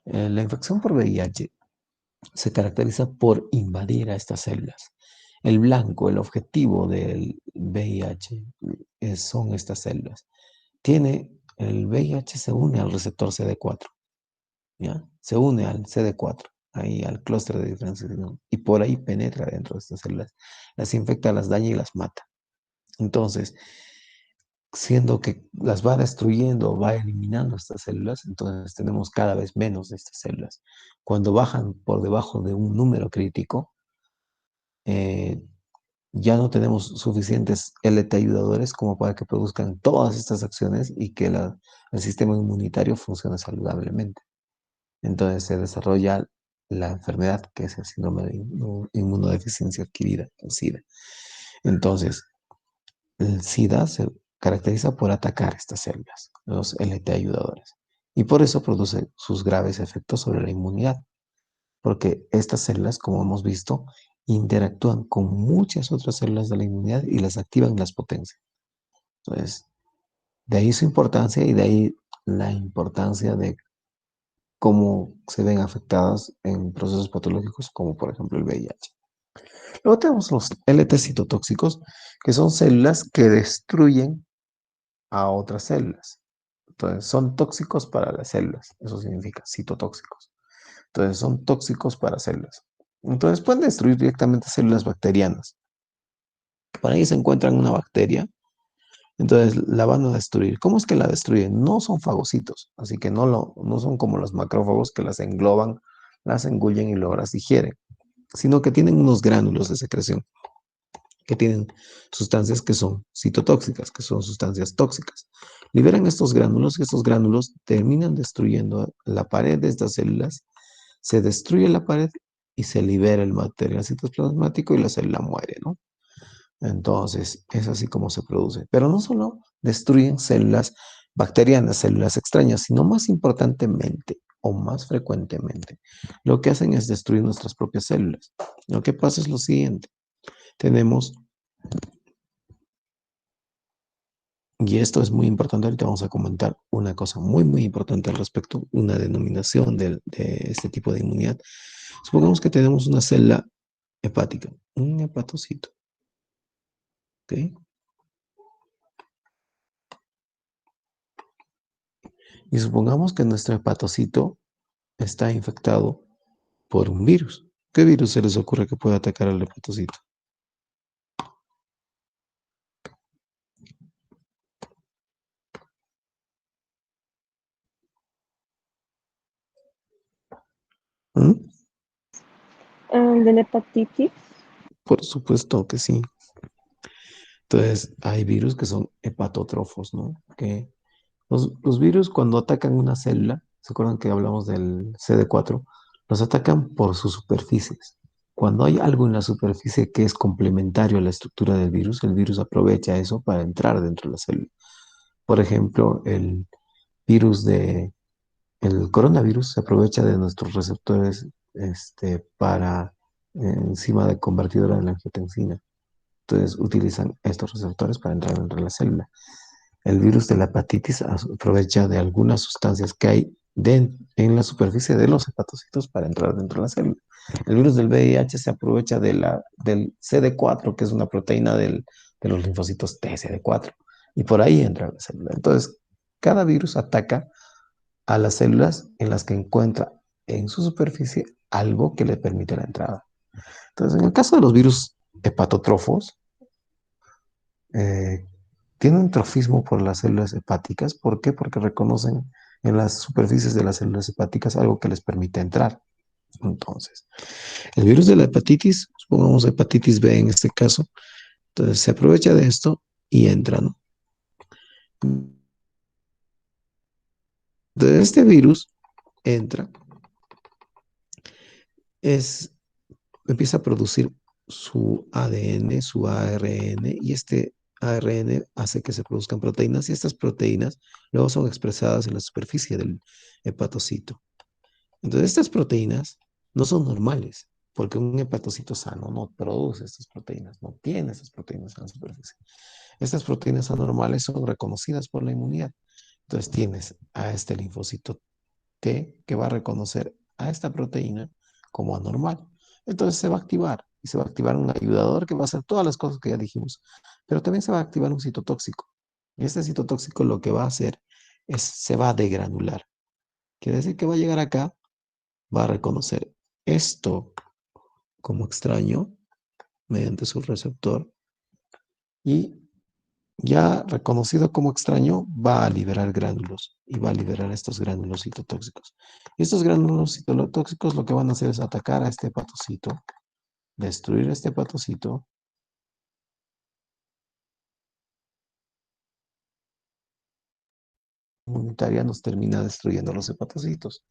La infección por VIH se caracteriza por invadir a estas células. El blanco, el objetivo del VIH son estas células. Tiene el VIH se une al receptor CD4, ¿ya? Se une al CD4, ahí al clúster de diferenciación, y por ahí penetra dentro de estas células, las infecta, las daña y las mata. Entonces, siendo que las va destruyendo, va eliminando estas células, entonces tenemos cada vez menos de estas células. Cuando bajan por debajo de un número crítico, eh, ya no tenemos suficientes LT ayudadores como para que produzcan todas estas acciones y que el sistema inmunitario funcione saludablemente. Entonces se desarrolla la enfermedad que es el síndrome de inmunodeficiencia adquirida, el SIDA. Entonces, el SIDA se caracteriza por atacar estas células, los LT ayudadores, y por eso produce sus graves efectos sobre la inmunidad, porque estas células, como hemos visto, interactúan con muchas otras células de la inmunidad y las activan y las potencian. Entonces, de ahí su importancia y de ahí la importancia de cómo se ven afectadas en procesos patológicos como por ejemplo el VIH. Luego tenemos los LT citotóxicos, que son células que destruyen a otras células. Entonces, son tóxicos para las células. Eso significa citotóxicos. Entonces, son tóxicos para células. Entonces, pueden destruir directamente células bacterianas. Por ahí se encuentran una bacteria, entonces la van a destruir. ¿Cómo es que la destruyen? No son fagocitos, así que no son como los macrófagos que las engloban, las engullen y luego las digieren, sino que tienen unos gránulos de secreción que tienen sustancias que son citotóxicas, que son sustancias tóxicas. Liberan estos gránulos y estos gránulos terminan destruyendo la pared de estas células, se destruye la pared y se libera el material citoplasmático y la célula muere, ¿no? Entonces, es así como se produce. Pero no solo destruyen células bacterianas, células extrañas, sino más importantemente o más frecuentemente, lo que hacen es destruir nuestras propias células. Lo que pasa es lo siguiente. Tenemos, y esto es muy importante, ahorita vamos a comentar una cosa muy importante al respecto, una denominación de este tipo de inmunidad. Supongamos que tenemos una célula hepática, un hepatocito, ¿ok? Y supongamos que nuestro hepatocito está infectado por un virus. ¿Qué virus se les ocurre que puede atacar al hepatocito? ¿Mm?
De la hepatitis.
Por supuesto que sí. Entonces, hay virus que son hepatótrofos, ¿no? Que los virus cuando atacan una célula, ¿se acuerdan que hablamos del CD4? Los atacan por sus superficies. Cuando hay algo en la superficie que es complementario a la estructura del virus, el virus aprovecha eso para entrar dentro de la célula. Por ejemplo, el coronavirus se aprovecha de nuestros receptores para enzima de convertidora de la angiotensina. Entonces utilizan estos receptores para entrar dentro de la célula. El virus de la hepatitis aprovecha de algunas sustancias que hay en la superficie de los hepatocitos para entrar dentro de la célula. El virus del VIH se aprovecha del CD4, que es una proteína de los linfocitos T, CD4, y por ahí entra la célula. Entonces, cada virus ataca a las células en las que encuentra en su superficie algo que le permite la entrada. Entonces, en el caso de los virus hepatotrofos, eh, tienen trofismo por las células hepáticas. ¿Por qué? Porque reconocen en las superficies de las células hepáticas algo que les permite entrar. Entonces, el virus de la hepatitis, supongamos hepatitis B en este caso, entonces se aprovecha de esto y entra, ¿no? Entonces, este virus entra, empieza a producir su ADN, su ARN, y este ARN hace que se produzcan proteínas, y estas proteínas luego son expresadas en la superficie del hepatocito. Entonces, estas proteínas no son normales, porque un hepatocito sano no produce estas proteínas, no tiene estas proteínas en la superficie. Estas proteínas anormales son reconocidas por la inmunidad. Entonces, tienes a este linfocito T que va a reconocer a esta proteína como anormal. Entonces se va a activar y se va a activar un ayudador que va a hacer todas las cosas que ya dijimos, pero también se va a activar un citotóxico. Y este citotóxico lo que va a hacer se va a degranular. Quiere decir que va a llegar acá, va a reconocer esto como extraño mediante su receptor y ya reconocido como extraño va a liberar gránulos y va a liberar estos gránulos citotóxicos. Y estos gránulos citotóxicos lo que van a hacer es atacar a este hepatocito, destruir este hepatocito inmunitaria nos termina destruyendo los hepatocitos.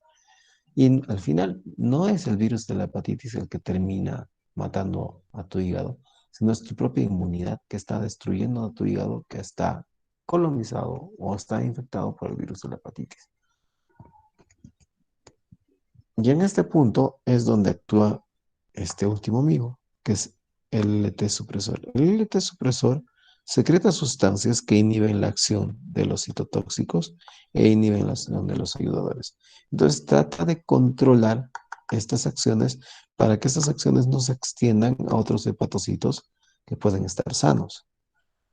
Y al final no es el virus de la hepatitis el que termina matando a tu hígado, sino es tu propia inmunidad que está destruyendo a tu hígado, que está colonizado o está infectado por el virus de la hepatitis. Y en este punto es donde actúa este último amigo, que es el LT supresor. El LT supresor secreta sustancias que inhiben la acción de los citotóxicos e inhiben la acción de los ayudadores. Entonces trata de controlar estas acciones para que estas acciones no se extiendan a otros hepatocitos que pueden estar sanos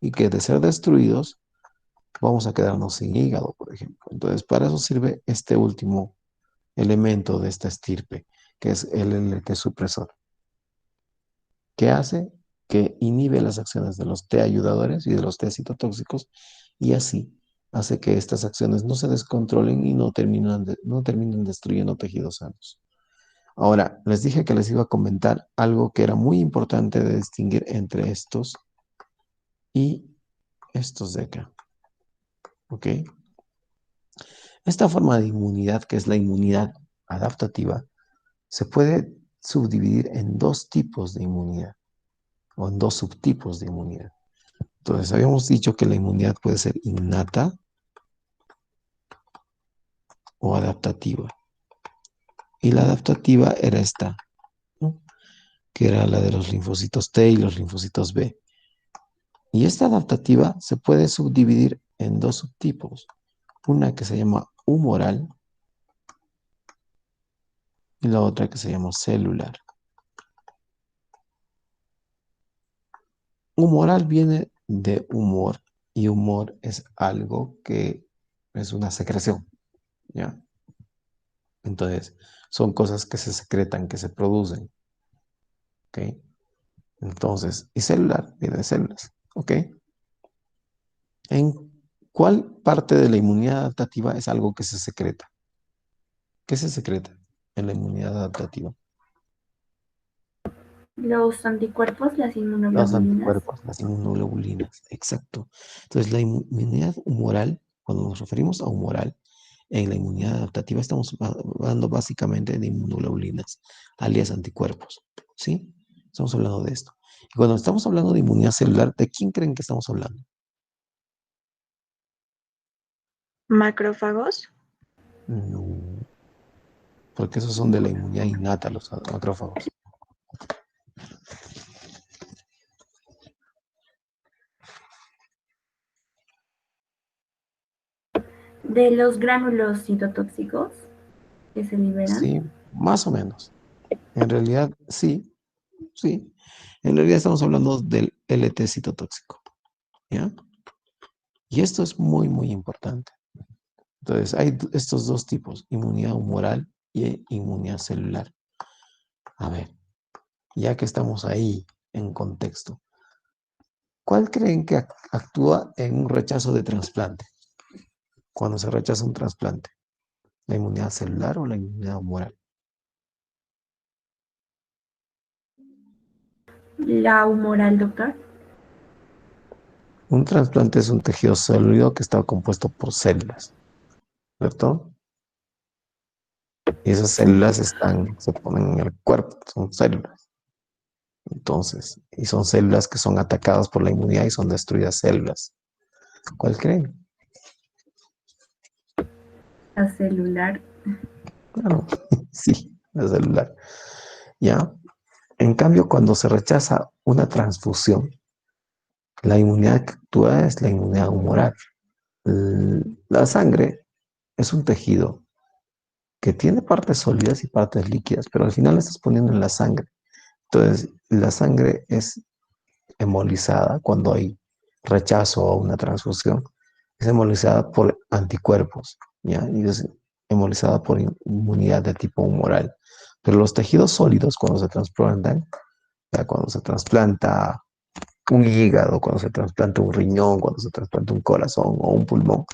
y que de ser destruidos vamos a quedarnos sin hígado, por ejemplo. Entonces para eso sirve este último elemento de esta estirpe, que es el LT supresor. ¿Qué hace? Que inhibe las acciones de los T ayudadores y de los T citotóxicos y así hace que estas acciones no se descontrolen y no terminen destruyendo tejidos sanos. Ahora, les dije que les iba a comentar algo que era muy importante de distinguir entre estos y estos de acá. ¿Ok? Esta forma de inmunidad, que es la inmunidad adaptativa, se puede subdividir en dos tipos de inmunidad o en dos subtipos de inmunidad. Entonces, habíamos dicho que la inmunidad puede ser innata o adaptativa. Y la adaptativa era esta, ¿no? Que era la de los linfocitos T y los linfocitos B. Y esta adaptativa se puede subdividir en dos subtipos. Una que se llama humoral y la otra que se llama celular. Humoral viene de humor y humor es algo que es una secreción, ¿ya? Entonces, son cosas que se secretan, que se producen, ¿ok? Entonces, y celular viene de células, ¿ok? ¿En cuál parte de la inmunidad adaptativa es algo que se secreta? ¿Qué se secreta en la inmunidad adaptativa?
Los anticuerpos, las
Los
inmunoglobulinas.
anticuerpos, las inmunoglobulinas, exacto. Entonces, la inmunidad humoral, cuando nos referimos a humoral, en la inmunidad adaptativa estamos hablando básicamente de inmunoglobulinas, alias anticuerpos, ¿sí? Estamos hablando de esto. Y cuando estamos hablando de inmunidad celular, ¿de quién creen que estamos hablando?
Macrófagos.
No, porque esos son de la inmunidad innata, los macrófagos.
De los gránulos citotóxicos que se liberan.
Sí, más o menos. En realidad, sí, sí. En realidad estamos hablando del LT citotóxico, ¿ya? Y esto es muy, muy importante. Entonces, hay estos dos tipos, inmunidad humoral y inmunidad celular. A ver, ya que estamos ahí en contexto, ¿cuál creen que actúa en un rechazo de trasplante? Cuando se rechaza un trasplante, ¿la inmunidad celular o la inmunidad humoral?
La humoral, doctor.
Un trasplante es un tejido sólido que está compuesto por células, ¿cierto? Y esas
Sí.
células se ponen en el cuerpo, son células. Entonces, y son células que son atacadas por la inmunidad y son destruidas células. ¿Cuál creen?
La celular.
Claro, sí, la celular. ¿Ya? En cambio, cuando se rechaza una transfusión, la inmunidad que actúa es la inmunidad humoral. La sangre es un tejido que tiene partes sólidas y partes líquidas, pero al final la estás poniendo en la sangre. Entonces, la sangre es hemolizada cuando hay rechazo a una transfusión. es hemolizada por anticuerpos, ¿ya? Y es hemolizada por inmunidad de tipo humoral. Pero los tejidos sólidos, cuando se trasplantan, ya cuando se trasplanta un hígado, cuando se trasplanta un riñón, cuando se trasplanta un corazón o un pulmón,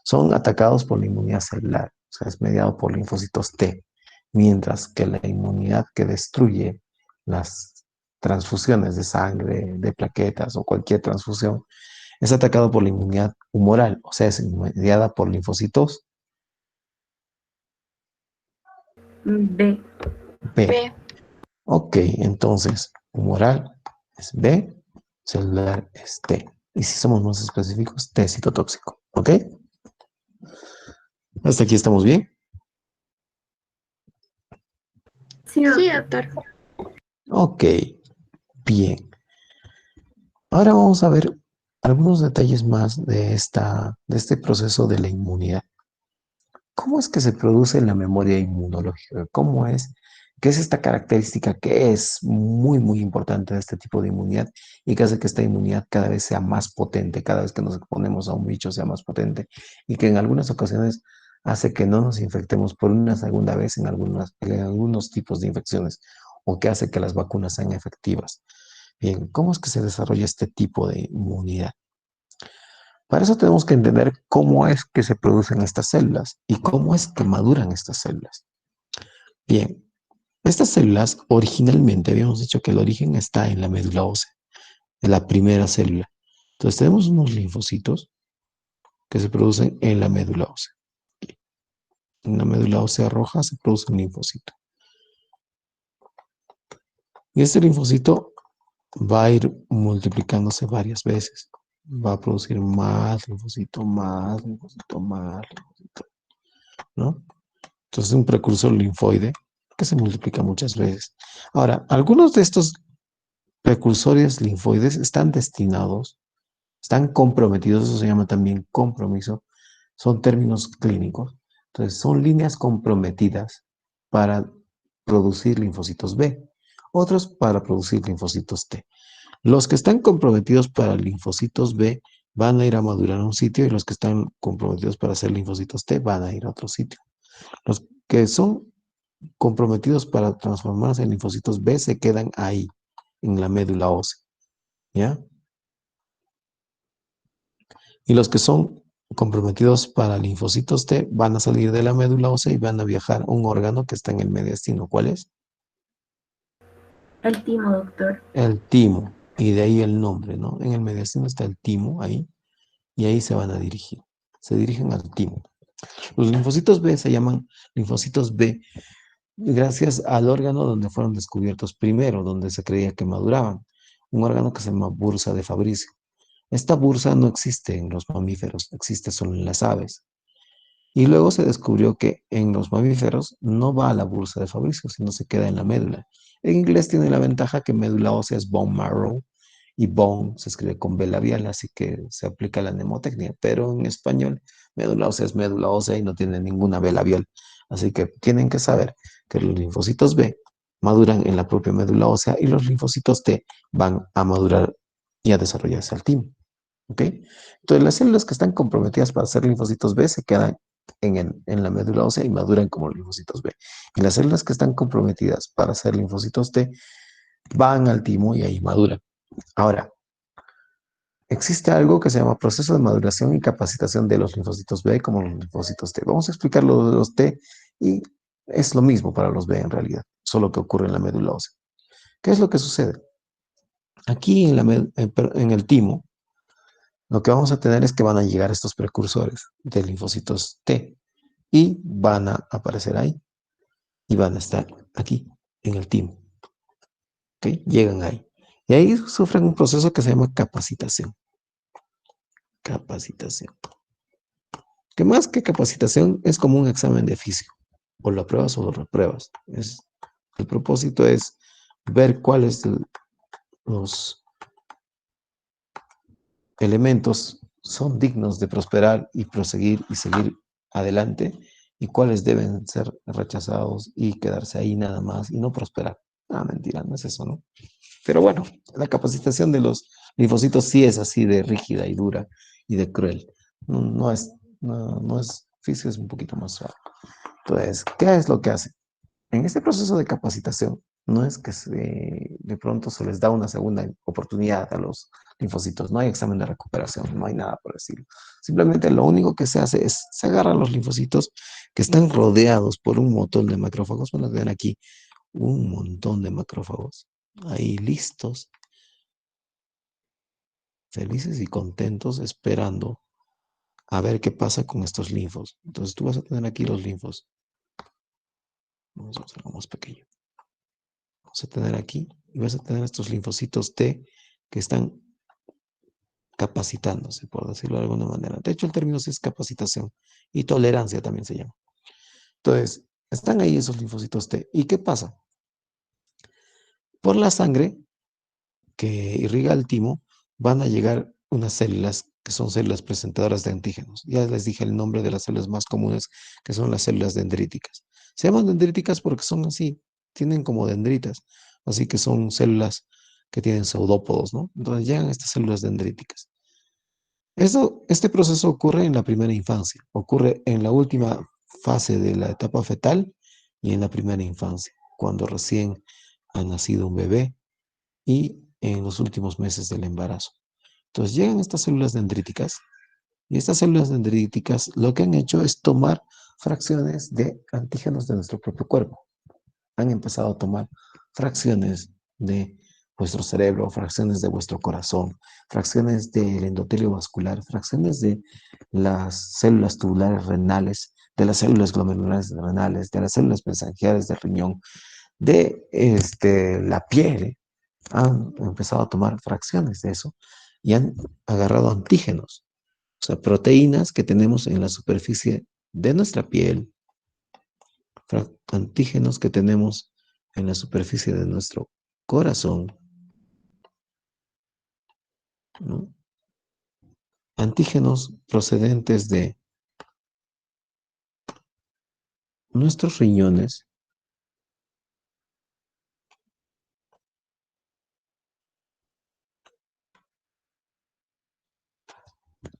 son atacados por la inmunidad celular, o sea, es mediado por linfocitos T, mientras que la inmunidad que destruye las transfusiones de sangre, de plaquetas o cualquier transfusión, es atacado por la inmunidad humoral, o sea, es mediada por linfocitos
B.
B.
B.
Ok, entonces, humoral es B, celular es T. Y si somos más específicos, T citotóxico. ¿Ok? ¿Hasta aquí estamos bien?
Sí,
Sí,
doctor.
doctor.
Ok, bien. Ahora vamos a ver algunos detalles más de este proceso de la inmunidad. ¿Cómo es que se produce la memoria inmunológica? ¿Cómo es? ¿Qué es esta característica que es muy, muy importante de este tipo de inmunidad y que hace que esta inmunidad cada vez sea más potente, cada vez que nos exponemos a un bicho sea más potente y que en algunas ocasiones hace que no nos infectemos por una segunda vez en algunos tipos de infecciones o que hace que las vacunas sean efectivas? Bien, ¿cómo es que se desarrolla este tipo de inmunidad? Para eso tenemos que entender cómo es que se producen estas células y cómo es que maduran estas células. Bien, estas células originalmente habíamos dicho que el origen está en la médula ósea, en la primera célula. Entonces tenemos unos linfocitos que se producen en la médula ósea. En la médula ósea roja se produce un linfocito. Y este linfocito va a ir multiplicándose varias veces. Va a producir más linfocito, más linfocito, más linfocito, ¿no? Entonces es un precursor linfoide que se multiplica muchas veces. Ahora, algunos de estos precursores linfoides están destinados, están comprometidos, eso se llama también compromiso, son términos clínicos. Entonces son líneas comprometidas para producir linfocitos B, otros para producir linfocitos T. Los que están comprometidos para linfocitos B van a ir a madurar a un sitio y los que están comprometidos para hacer linfocitos T van a ir a otro sitio. Los que son comprometidos para transformarse en linfocitos B se quedan ahí, en la médula ósea, ¿ya? Y los que son comprometidos para linfocitos T van a salir de la médula ósea y van a viajar a un órgano que está en el mediastino. ¿Cuál es?
El timo, doctor.
El timo. Y de ahí el nombre, ¿no? En el mediastino está el timo, ahí, y ahí se van a dirigir. Se dirigen al timo. Los linfocitos B se llaman linfocitos B gracias al órgano donde fueron descubiertos primero, donde se creía que maduraban, un órgano que se llama bursa de Fabricio. Esta bursa no existe en los mamíferos, existe solo en las aves. Y luego se descubrió que en los mamíferos no va a la bursa de Fabricio, sino se queda en la médula. En inglés tiene la ventaja que médula ósea es bone marrow y bone se escribe con B labial, así que se aplica la mnemotecnia, pero en español médula ósea es médula ósea y no tiene ninguna B labial. Así que tienen que saber que los linfocitos B maduran en la propia médula ósea y los linfocitos T van a madurar y a desarrollarse al timo. ¿Ok? Entonces las células que están comprometidas para ser linfocitos B se quedan en la médula ósea y maduran como linfocitos B. Y las células que están comprometidas para ser linfocitos T van al timo y ahí maduran. Ahora, existe algo que se llama proceso de maduración y capacitación de los linfocitos B como los linfocitos T. Vamos a explicar lo de los T y es lo mismo para los B en realidad, solo que ocurre en la médula ósea. ¿Qué es lo que sucede? Aquí en el timo, lo que vamos a tener es que van a llegar estos precursores de linfocitos T y van a aparecer ahí y van a estar aquí en el timo. ¿Ok? Llegan ahí. Y ahí sufren un proceso que se llama capacitación. Capacitación. Que más que capacitación es como un examen de físico. O lo apruebas o lo repruebas. El propósito es ver cuáles los elementos son dignos de prosperar y proseguir y seguir adelante y cuáles deben ser rechazados y quedarse ahí nada más y no prosperar. Ah, mentira, no es eso, ¿no? Pero bueno, la capacitación de los linfocitos sí es así de rígida y dura y de cruel. No es físico, es un poquito más suave. Entonces, ¿qué es lo que hace? En este proceso de capacitación, no es que de pronto se les da una segunda oportunidad a los linfocitos, no hay examen de recuperación, no hay nada por decirlo. Simplemente lo único que se hace es, se agarran los linfocitos que están rodeados por un montón de macrófagos, van a tener aquí un montón de macrófagos, ahí listos, felices y contentos, esperando a ver qué pasa con estos linfos. Entonces tú vas a tener aquí los linfos. Vamos a hacerlo más pequeño. Vamos a tener aquí y vas a tener estos linfocitos T que están capacitándose, por decirlo de alguna manera. De hecho, el término sí es capacitación y tolerancia también se llama. Entonces, están ahí esos linfocitos T. ¿Y qué pasa? Por la sangre que irriga el timo, van a llegar unas células que son células presentadoras de antígenos. Ya les dije el nombre de las células más comunes, que son las células dendríticas. Se llaman dendríticas porque son así, tienen como dendritas, así que son células que tienen pseudópodos, ¿no? Entonces llegan estas células dendríticas. Este proceso ocurre en la primera infancia, ocurre en la última fase de la etapa fetal y en la primera infancia, cuando recién ha nacido un bebé y en los últimos meses del embarazo. Entonces llegan estas células dendríticas y estas células dendríticas lo que han hecho es tomar fracciones de antígenos de nuestro propio cuerpo. Han empezado a tomar fracciones de vuestro cerebro, fracciones de vuestro corazón, fracciones del endotelio vascular, fracciones de las células tubulares renales, de las células glomerulares renales, de las células mesangiales del riñón, de la piel. Han empezado a tomar fracciones de eso y han agarrado antígenos, o sea, proteínas que tenemos en la superficie de nuestra piel, antígenos que tenemos en la superficie de nuestro corazón, ¿no? Antígenos procedentes de nuestros riñones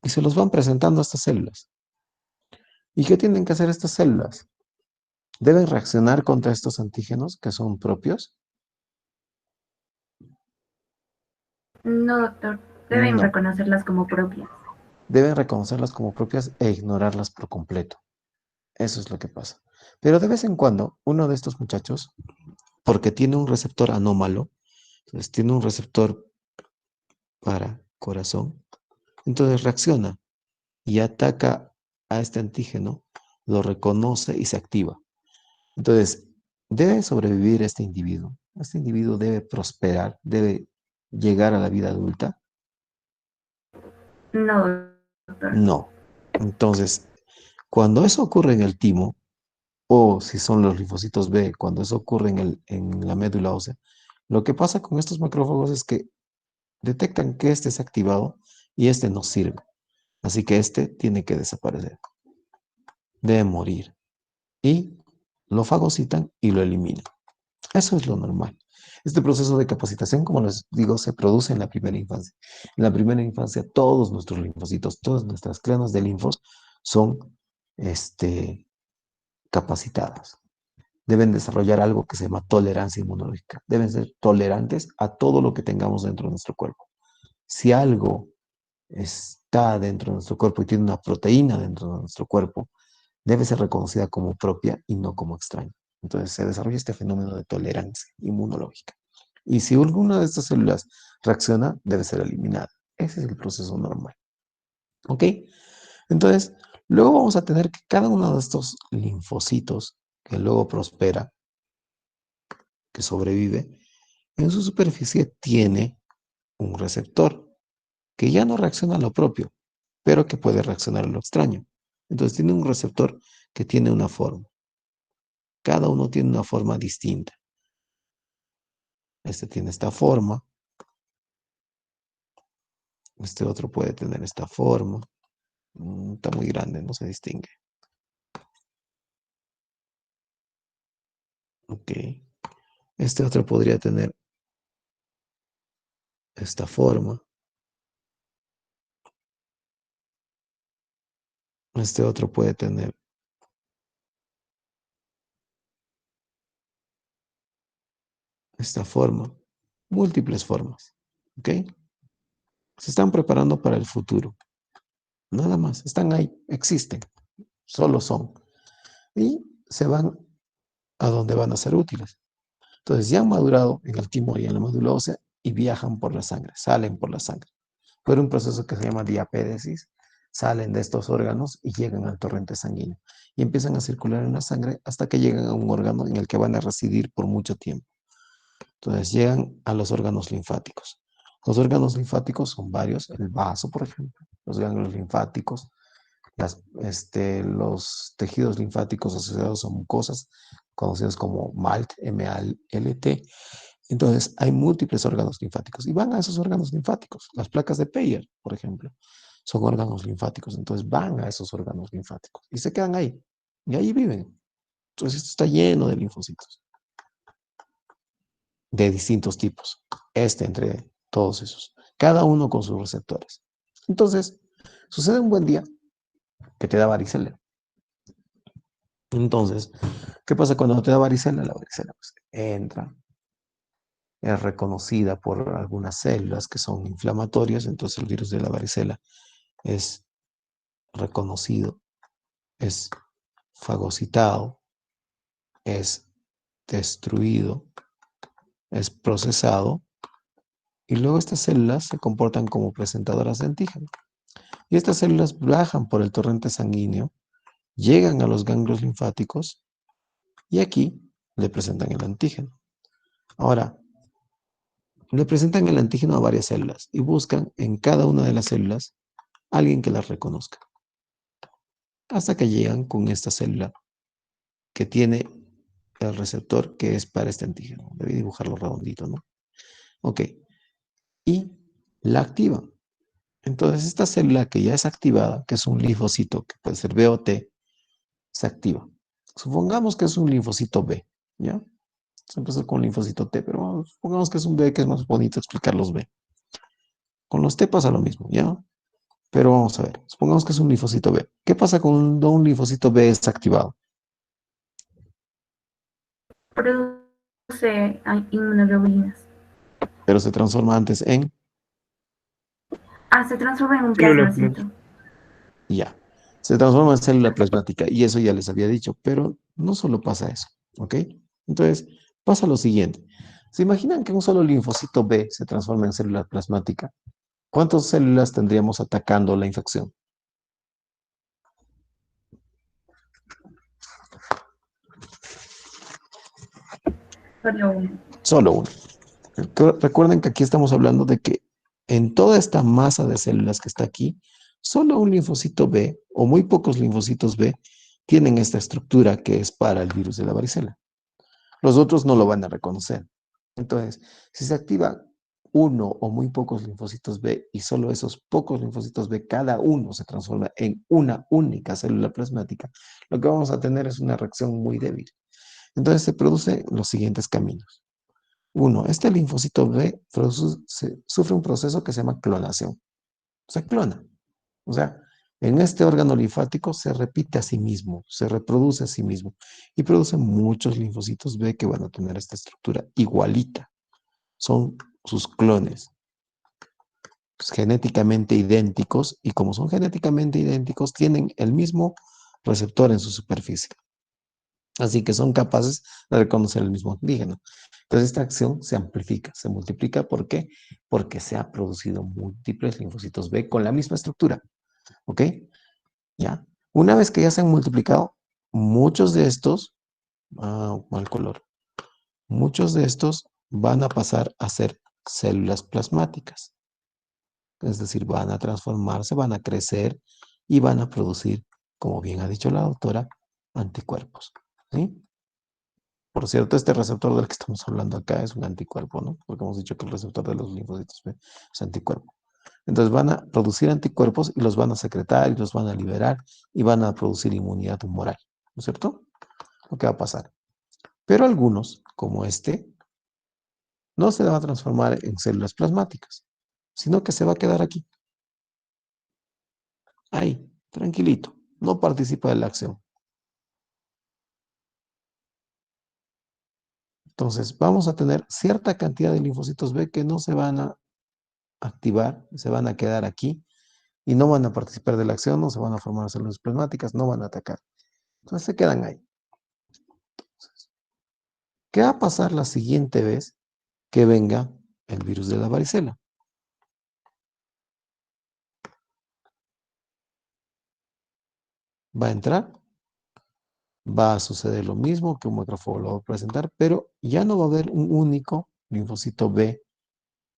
y se los van presentando a estas células. ¿Y qué tienen que hacer estas células? Deben reaccionar contra estos antígenos que son propios.
No, doctor, deben
No,
reconocerlas como propias.
deben reconocerlas como propias e ignorarlas por completo. Eso es lo que pasa. Pero de vez en cuando, uno de estos muchachos, porque tiene un receptor anómalo, entonces tiene un receptor para corazón, entonces reacciona y ataca a este antígeno, lo reconoce y se activa. Entonces, debe sobrevivir este individuo. Este individuo debe prosperar, debe llegar a la vida adulta.
No, doctor.
No. Entonces, cuando eso ocurre en el timo, o si son los linfocitos B, cuando eso ocurre en la médula ósea, lo que pasa con estos macrófagos es que detectan que este es activado y este no sirve. Así que este tiene que desaparecer, debe morir. Y lo fagocitan y lo eliminan. Eso es lo normal. Este proceso de capacitación, como les digo, se produce en la primera infancia. En la primera infancia, todos nuestros linfocitos, todas nuestras células de linfos son capacitadas. Deben desarrollar algo que se llama tolerancia inmunológica. Deben ser tolerantes a todo lo que tengamos dentro de nuestro cuerpo. Si algo está dentro de nuestro cuerpo y tiene una proteína dentro de nuestro cuerpo, debe ser reconocida como propia y no como extraña. Entonces se desarrolla este fenómeno de tolerancia inmunológica. Y si alguna de estas células reacciona, debe ser eliminada. Ese es el proceso normal. ¿Ok? Entonces, luego vamos a tener que cada uno de estos linfocitos que luego prospera, que sobrevive, en su superficie tiene un receptor que ya no reacciona a lo propio, pero que puede reaccionar a lo extraño. Entonces tiene un receptor que tiene una forma. Cada uno tiene una forma distinta. Este tiene esta forma. Este otro puede tener esta forma. Está muy grande, no se distingue. Ok. Este otro podría tener esta forma. Este otro puede tener esta forma, múltiples formas, ¿ok? Se están preparando para el futuro. Nada más, están ahí, existen, solo son. Y se van a donde van a ser útiles. Entonces ya han madurado en el timo y en la médula ósea y viajan por la sangre, salen por la sangre. Por un proceso que se llama diapédesis, salen de estos órganos y llegan al torrente sanguíneo. Y empiezan a circular en la sangre hasta que llegan a un órgano en el que van a residir por mucho tiempo. Entonces llegan a los órganos linfáticos. Los órganos linfáticos son varios, el vaso, por ejemplo, los ganglios linfáticos, los tejidos linfáticos asociados a mucosas, conocidos como MALT, M-A-L-T. Entonces, hay múltiples órganos linfáticos y van a esos órganos linfáticos. Las placas de Peyer, por ejemplo, son órganos linfáticos. Entonces, van a esos órganos linfáticos y se quedan ahí. Y ahí viven. Entonces, esto está lleno de linfocitos de distintos tipos. Entre todos esos. Cada uno con sus receptores. Entonces, sucede un buen día que te da varicela. Entonces, ¿qué pasa cuando te da varicela? La varicela pues, entra, es reconocida por algunas células que son inflamatorias, entonces el virus de la varicela es reconocido, es fagocitado, es destruido, es procesado, y luego estas células se comportan como presentadoras de antígeno. Y estas células viajan por el torrente sanguíneo, llegan a los ganglios linfáticos y aquí le presentan el antígeno. Ahora, le presentan el antígeno a varias células y buscan en cada una de las células alguien que las reconozca. Hasta que llegan con esta célula que tiene el receptor que es para este antígeno. Debí dibujarlo redondito, ¿no? Ok. Y la activan. Entonces, esta célula que ya es activada, que es un linfocito, que puede ser B o T, se activa. Supongamos que es un linfocito B, ¿ya? Se empezó con linfocito T, pero supongamos que es un B, que es más bonito explicar los B. Con los T pasa lo mismo, ¿ya? Pero vamos a ver, supongamos que es un linfocito B. ¿Qué pasa cuando un linfocito B es activado?
Produce inmunoglobulinas.
Pero se transforma antes en
Se transforma en un
Célula
plasmacito.
ya. Se transforma en célula plasmática y eso ya les había dicho, pero no solo pasa eso, ¿ok? Entonces, pasa lo siguiente. ¿Se imaginan que un solo linfocito B se transforma en célula plasmática? ¿Cuántas células tendríamos atacando la infección?
Solo uno.
Solo una. Recuerden que aquí estamos hablando de que en toda esta masa de células que está aquí, solo un linfocito B o muy pocos linfocitos B tienen esta estructura que es para el virus de la varicela. Los otros no lo van a reconocer. Entonces, si se activa uno o muy pocos linfocitos B y solo esos pocos linfocitos B, cada uno se transforma en una única célula plasmática, lo que vamos a tener es una reacción muy débil. Entonces se producen los siguientes caminos. Uno, este linfocito B sufre un proceso que se llama clonación. Se clona. O sea, en este órgano linfático se repite a sí mismo, se reproduce a sí mismo y produce muchos linfocitos B que van a tener esta estructura igualita. Son sus clones, genéticamente idénticos, y como son genéticamente idénticos, tienen el mismo receptor en su superficie. Así que son capaces de reconocer el mismo antígeno. Entonces esta acción se amplifica, se multiplica. ¿Por qué? Porque se ha producido múltiples linfocitos B con la misma estructura. ¿Ok? ¿Ya? Una vez que ya se han multiplicado, muchos de estos, mal color, muchos de estos van a pasar a ser células plasmáticas. Es decir, van a transformarse, van a crecer y van a producir, como bien ha dicho la doctora, anticuerpos. ¿Sí? Por cierto, este receptor del que estamos hablando acá es un anticuerpo, ¿no? Porque hemos dicho que el receptor de los linfocitos B es anticuerpo. Entonces van a producir anticuerpos y los van a secretar y los van a liberar y van a producir inmunidad humoral, ¿no es cierto? Lo que va a pasar. Pero algunos, como este, no se va a transformar en células plasmáticas, sino que se va a quedar aquí. Ahí, tranquilito. no participa de la acción. Entonces, vamos a tener cierta cantidad de linfocitos B que no se van a activar, se van a quedar aquí y no van a participar de la acción, no se van a formar células plasmáticas, no van a atacar. Entonces se quedan ahí. ¿Qué va a pasar la siguiente vez que venga el virus de la varicela? Va a entrar, va a suceder lo mismo que un macrófago lo va a presentar, pero ya no va a haber un único linfocito B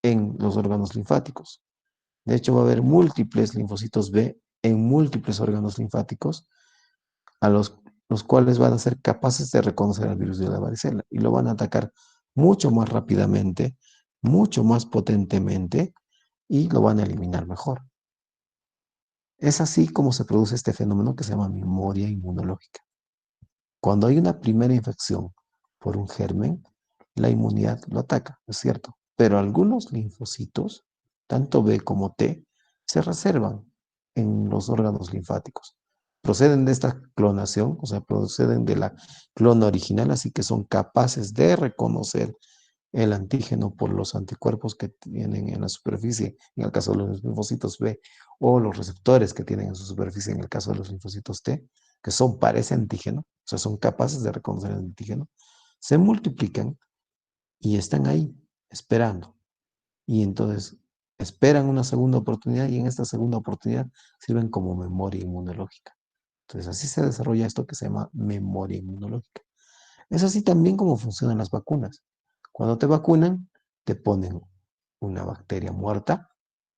en los órganos linfáticos. De hecho, va a haber múltiples linfocitos B en múltiples órganos linfáticos a los cuales van a ser capaces de reconocer al virus de la varicela y lo van a atacar mucho más rápidamente, mucho más potentemente y lo van a eliminar mejor. Es así como se produce este fenómeno que se llama memoria inmunológica. Cuando hay una primera infección por un germen, la inmunidad lo ataca, es cierto, pero algunos linfocitos, tanto B como T, se reservan en los órganos linfáticos. Proceden de esta clonación, o sea, proceden de la clona original, así que son capaces de reconocer el antígeno por los anticuerpos que tienen en la superficie, en el caso de los linfocitos B, o los receptores que tienen en su superficie, en el caso de los linfocitos T, que son para ese antígeno, o sea, son capaces de reconocer el antígeno, se multiplican y están ahí, esperando. Y entonces esperan una segunda oportunidad y en esta segunda oportunidad sirven como memoria inmunológica. Entonces así se desarrolla esto que se llama memoria inmunológica. Es así también como funcionan las vacunas. Cuando te vacunan, te ponen una bacteria muerta,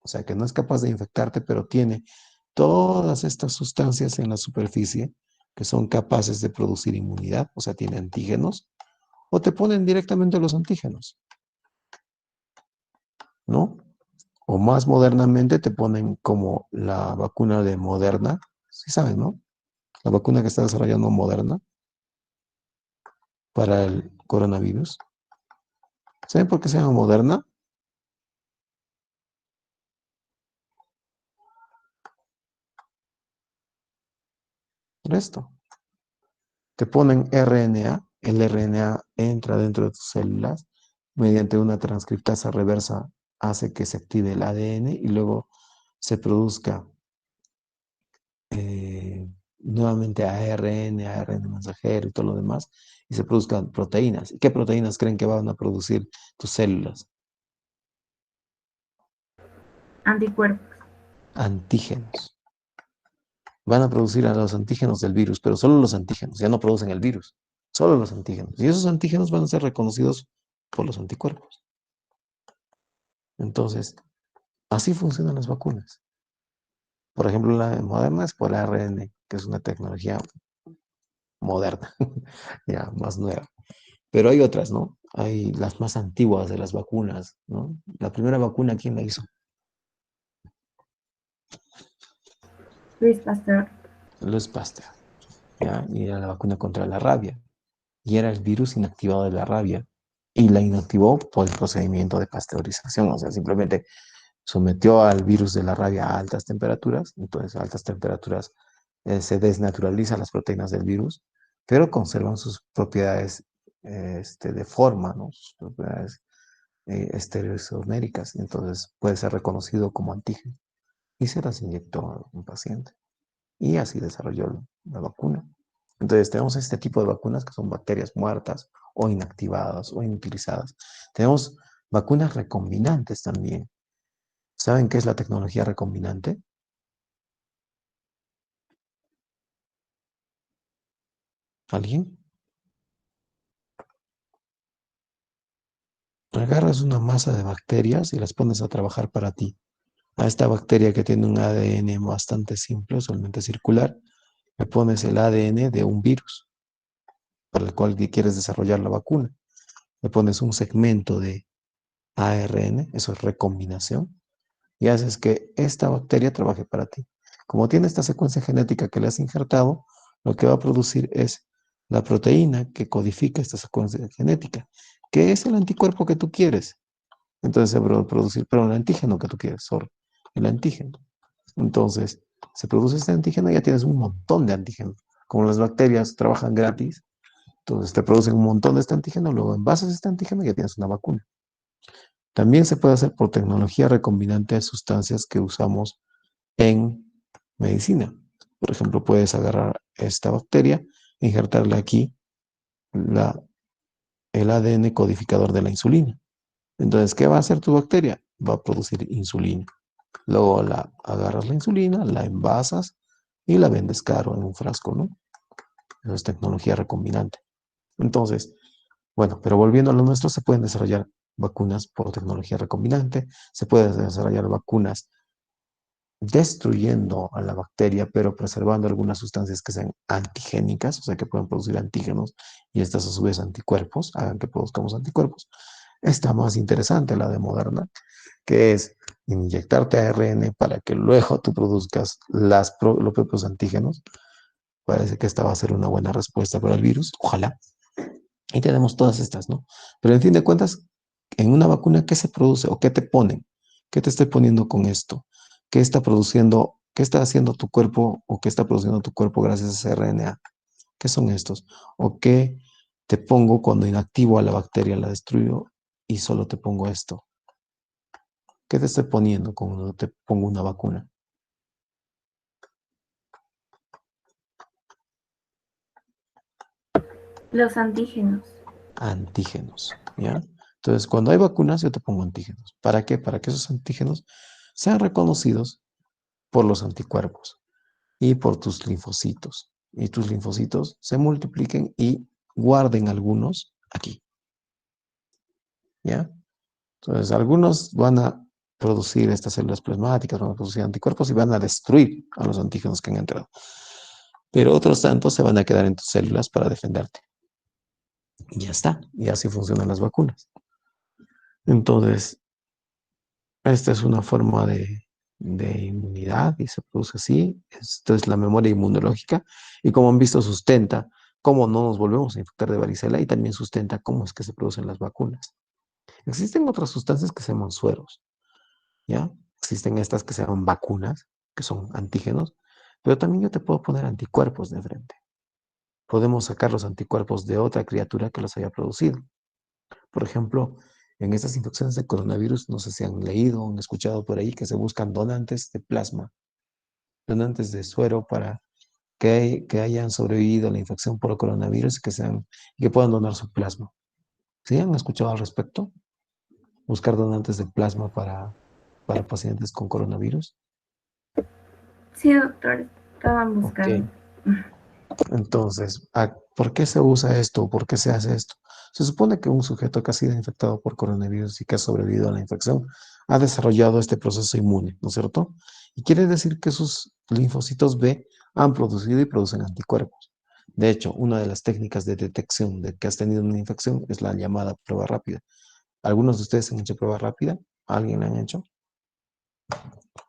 o sea que no es capaz de infectarte, pero tiene todas estas sustancias en la superficie que son capaces de producir inmunidad, o sea, tiene antígenos, o te ponen directamente los antígenos, ¿no? O más modernamente te ponen como la vacuna de Moderna, sí sabes, ¿no? La vacuna que está desarrollando Moderna para el coronavirus. ¿Saben por qué se llama Moderna? Por esto. Te ponen RNA, el RNA entra dentro de tus células, mediante una transcriptasa reversa hace que se active el ADN y luego se produzca nuevamente ARN mensajero y todo lo demás, y se produzcan proteínas. ¿Y qué proteínas creen que van a producir tus células?
Anticuerpos.
Antígenos. Van a producir a los antígenos del virus, pero solo los antígenos, ya no producen el virus, solo los antígenos. Y esos antígenos van a ser reconocidos por los anticuerpos. Entonces, así funcionan las vacunas. Por ejemplo, la Moderna es por ARN, que es una tecnología moderna, ya más nueva. Pero hay otras, ¿no? Hay las más antiguas de las vacunas, ¿no? La primera vacuna, ¿quién la hizo?
Luis Pasteur.
Louis Pasteur, ¿ya? Y era la vacuna contra la rabia. Y era el virus inactivado de la rabia. Y la inactivó por el procedimiento de pasteurización. O sea, simplemente sometió al virus de la rabia a altas temperaturas. Entonces, a altas temperaturas se desnaturalizan las proteínas del virus, pero conservan sus propiedades de forma, ¿no? Sus propiedades estereoisoméricas. Entonces, puede ser reconocido como antígeno. Y se las inyectó a un paciente. Y así desarrolló la vacuna. Entonces tenemos este tipo de vacunas que son bacterias muertas o inactivadas o inutilizadas. Tenemos vacunas recombinantes también. ¿Saben qué es la tecnología recombinante? ¿Alguien? Agarras una masa de bacterias y las pones a trabajar para ti. A esta bacteria que tiene un ADN bastante simple, usualmente circular, le pones el ADN de un virus para el cual quieres desarrollar la vacuna. Le pones un segmento de ARN, eso es recombinación, y haces que esta bacteria trabaje para ti. Como tiene esta secuencia genética que le has injertado, lo que va a producir es la proteína que codifica esta secuencia genética, que es el anticuerpo que tú quieres. Entonces se va a producir, pero el antígeno que tú quieres, sorry, el antígeno. Entonces, se produce este antígeno, ya tienes un montón de antígenos. Como las bacterias trabajan gratis, entonces te producen un montón de este antígeno, luego envasas este antígeno y ya tienes una vacuna. También se puede hacer por tecnología recombinante de sustancias que usamos en medicina. Por ejemplo, puedes agarrar esta bacteria, injertarle aquí el ADN codificador de la insulina. Entonces, ¿qué va a hacer tu bacteria? Va a producir insulina. Luego agarras la insulina, la envasas y la vendes caro en un frasco, ¿no? Eso es tecnología recombinante. Entonces, bueno, pero volviendo a lo nuestro, se pueden desarrollar vacunas por tecnología recombinante, se pueden desarrollar vacunas destruyendo a la bacteria, pero preservando algunas sustancias que sean antigénicas, o sea, que pueden producir antígenos y estas a su vez anticuerpos, hagan que produzcamos anticuerpos. Está más interesante la de Moderna, que es inyectarte ARN para que luego tú produzcas los propios antígenos. Parece que esta va a ser una buena respuesta para el virus, ojalá. Y tenemos todas estas, ¿no? Pero en fin de cuentas, en una vacuna, ¿qué se produce o qué te ponen? ¿Qué te estoy poniendo con esto? ¿Qué está produciendo, qué está haciendo tu cuerpo o qué está produciendo tu cuerpo gracias a ese RNA? ¿Qué son estos? ¿O qué te pongo cuando inactivo a la bacteria, la destruyo y solo te pongo esto? ¿Qué te estoy poniendo cuando te pongo una vacuna?
Los antígenos.
Antígenos, ¿ya? Entonces, cuando hay vacunas, yo te pongo antígenos. ¿Para qué? Para que esos antígenos sean reconocidos por los anticuerpos y por tus linfocitos. Y tus linfocitos se multipliquen y guarden algunos aquí, ¿ya? Entonces, algunos van a producir estas células plasmáticas, van a producir anticuerpos y van a destruir a los antígenos que han entrado. Pero otros tantos se van a quedar en tus células para defenderte. Y ya está. Y así funcionan las vacunas. Entonces, esta es una forma de inmunidad y se produce así. Esto es la memoria inmunológica y como han visto sustenta cómo no nos volvemos a infectar de varicela y también sustenta cómo es que se producen las vacunas. Existen otras sustancias que se llaman sueros, ¿ya? Existen estas que se llaman vacunas, que son antígenos, pero también yo te puedo poner anticuerpos de frente. Podemos sacar los anticuerpos de otra criatura que los haya producido. Por ejemplo, en estas infecciones de coronavirus, no sé si han leído o han escuchado por ahí que se buscan donantes de plasma, donantes de suero para que hayan sobrevivido a la infección por el coronavirus y que puedan donar su plasma. ¿Sí han escuchado al respecto? Buscar donantes de plasma para pacientes con coronavirus.
Sí, doctor, estaban
Ok.
buscando.
Entonces, ¿por qué se usa esto? ¿Por qué se hace esto? Se supone que un sujeto que ha sido infectado por coronavirus y que ha sobrevivido a la infección ha desarrollado este proceso inmune, ¿no es cierto? Y quiere decir que sus linfocitos B han producido y producen anticuerpos. De hecho, una de las técnicas de detección de que has tenido una infección es la llamada prueba rápida. ¿Algunos de ustedes han hecho prueba rápida? ¿Alguien la han hecho?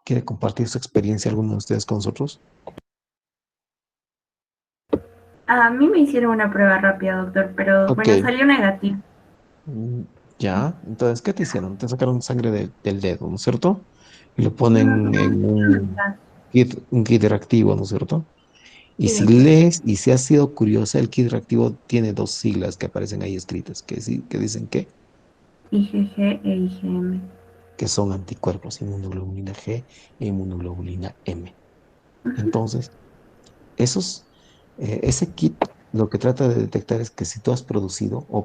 ¿Quiere compartir su experiencia alguno de ustedes con nosotros?
A mí me hicieron una prueba rápida, doctor, pero
Ok.
bueno, salió negativo.
Mm, ya, entonces, ¿qué te hicieron? Te sacaron sangre del dedo, ¿no es cierto? Y lo
No,
ponen
no,
en
no,
un kit reactivo, ¿no es cierto? Y
sí,
si
doctor.
lees y si has sido curiosa, el kit reactivo tiene dos siglas que aparecen ahí escritas, que dicen
IgG e IgM.
que son anticuerpos, inmunoglobulina G e inmunoglobulina M.
Ujú.
Entonces, ese kit lo que trata de detectar es que si tú has producido o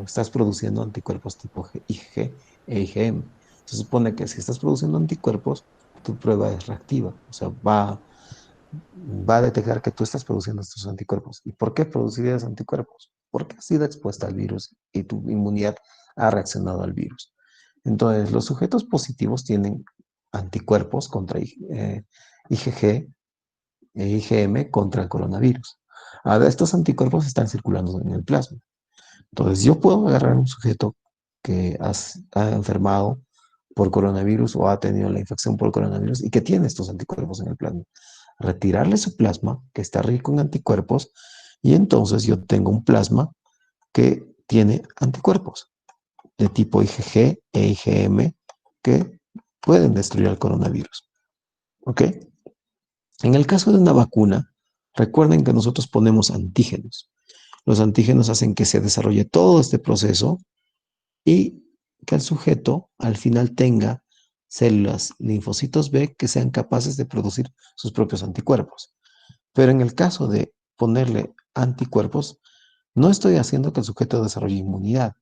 estás produciendo anticuerpos tipo IgG e IgM, se supone que si estás produciendo anticuerpos, tu prueba es reactiva, o sea, va a detectar que tú estás produciendo estos anticuerpos. ¿Y por qué producirías anticuerpos? Porque has sido expuesta al virus y tu inmunidad ha reaccionado al virus. Entonces, los sujetos positivos tienen anticuerpos contra IgG e IgM contra el coronavirus. Ahora, estos anticuerpos están circulando en el plasma. Entonces, yo puedo agarrar a un sujeto que ha enfermado por coronavirus o ha tenido la infección por coronavirus y que tiene estos anticuerpos en el plasma. Retirarle su plasma, que está rico en anticuerpos, y entonces yo tengo un plasma que tiene anticuerpos de tipo IgG e IgM que pueden destruir al coronavirus. ¿Ok? En el caso de una vacuna, recuerden que nosotros ponemos antígenos. Los antígenos hacen que se desarrolle todo este proceso y que el sujeto al final tenga células linfocitos B que sean capaces de producir sus propios anticuerpos. Pero en el caso de ponerle anticuerpos, no estoy haciendo que el sujeto desarrolle inmunidad.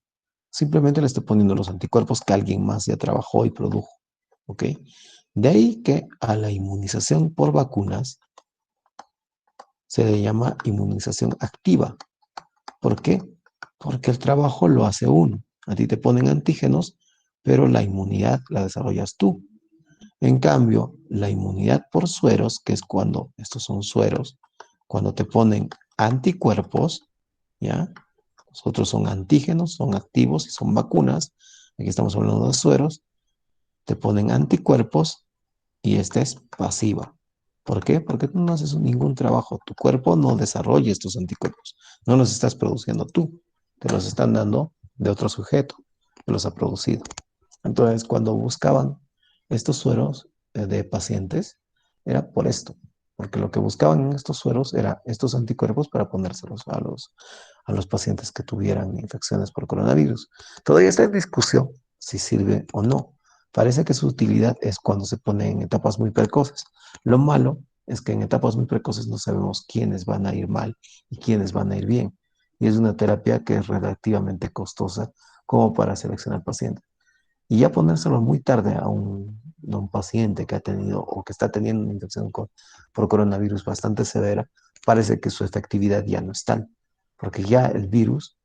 Simplemente le estoy poniendo los anticuerpos que alguien más ya trabajó y produjo. ¿Ok? De ahí que a la inmunización por vacunas se le llama inmunización activa. ¿Por qué? Porque el trabajo lo hace uno. A ti te ponen antígenos, pero la inmunidad la desarrollas tú. En cambio, la inmunidad por sueros, que es cuando, estos son sueros, cuando te ponen anticuerpos, ¿ya? Los otros son antígenos, son activos y son vacunas. Aquí estamos hablando de sueros. Te ponen anticuerpos y esta es pasiva. ¿Por qué? Porque tú no haces ningún trabajo. Tu cuerpo no desarrolla estos anticuerpos. No los estás produciendo tú. Te los están dando de otro sujeto que los ha producido. Entonces, cuando buscaban estos sueros de pacientes, era por esto. Porque lo que buscaban en estos sueros era estos anticuerpos para ponérselos a los pacientes que tuvieran infecciones por coronavirus. Todavía está en discusión si sirve o no. Parece que su utilidad es cuando se pone en etapas muy precoces. Lo malo es que en etapas muy precoces no sabemos quiénes van a ir mal y quiénes van a ir bien. Y es una terapia que es relativamente costosa como para seleccionar pacientes. Y ya ponérselo muy tarde a un paciente que ha tenido o que está teniendo una infección por coronavirus bastante severa, parece que su efectividad ya no es tal, porque ya el virus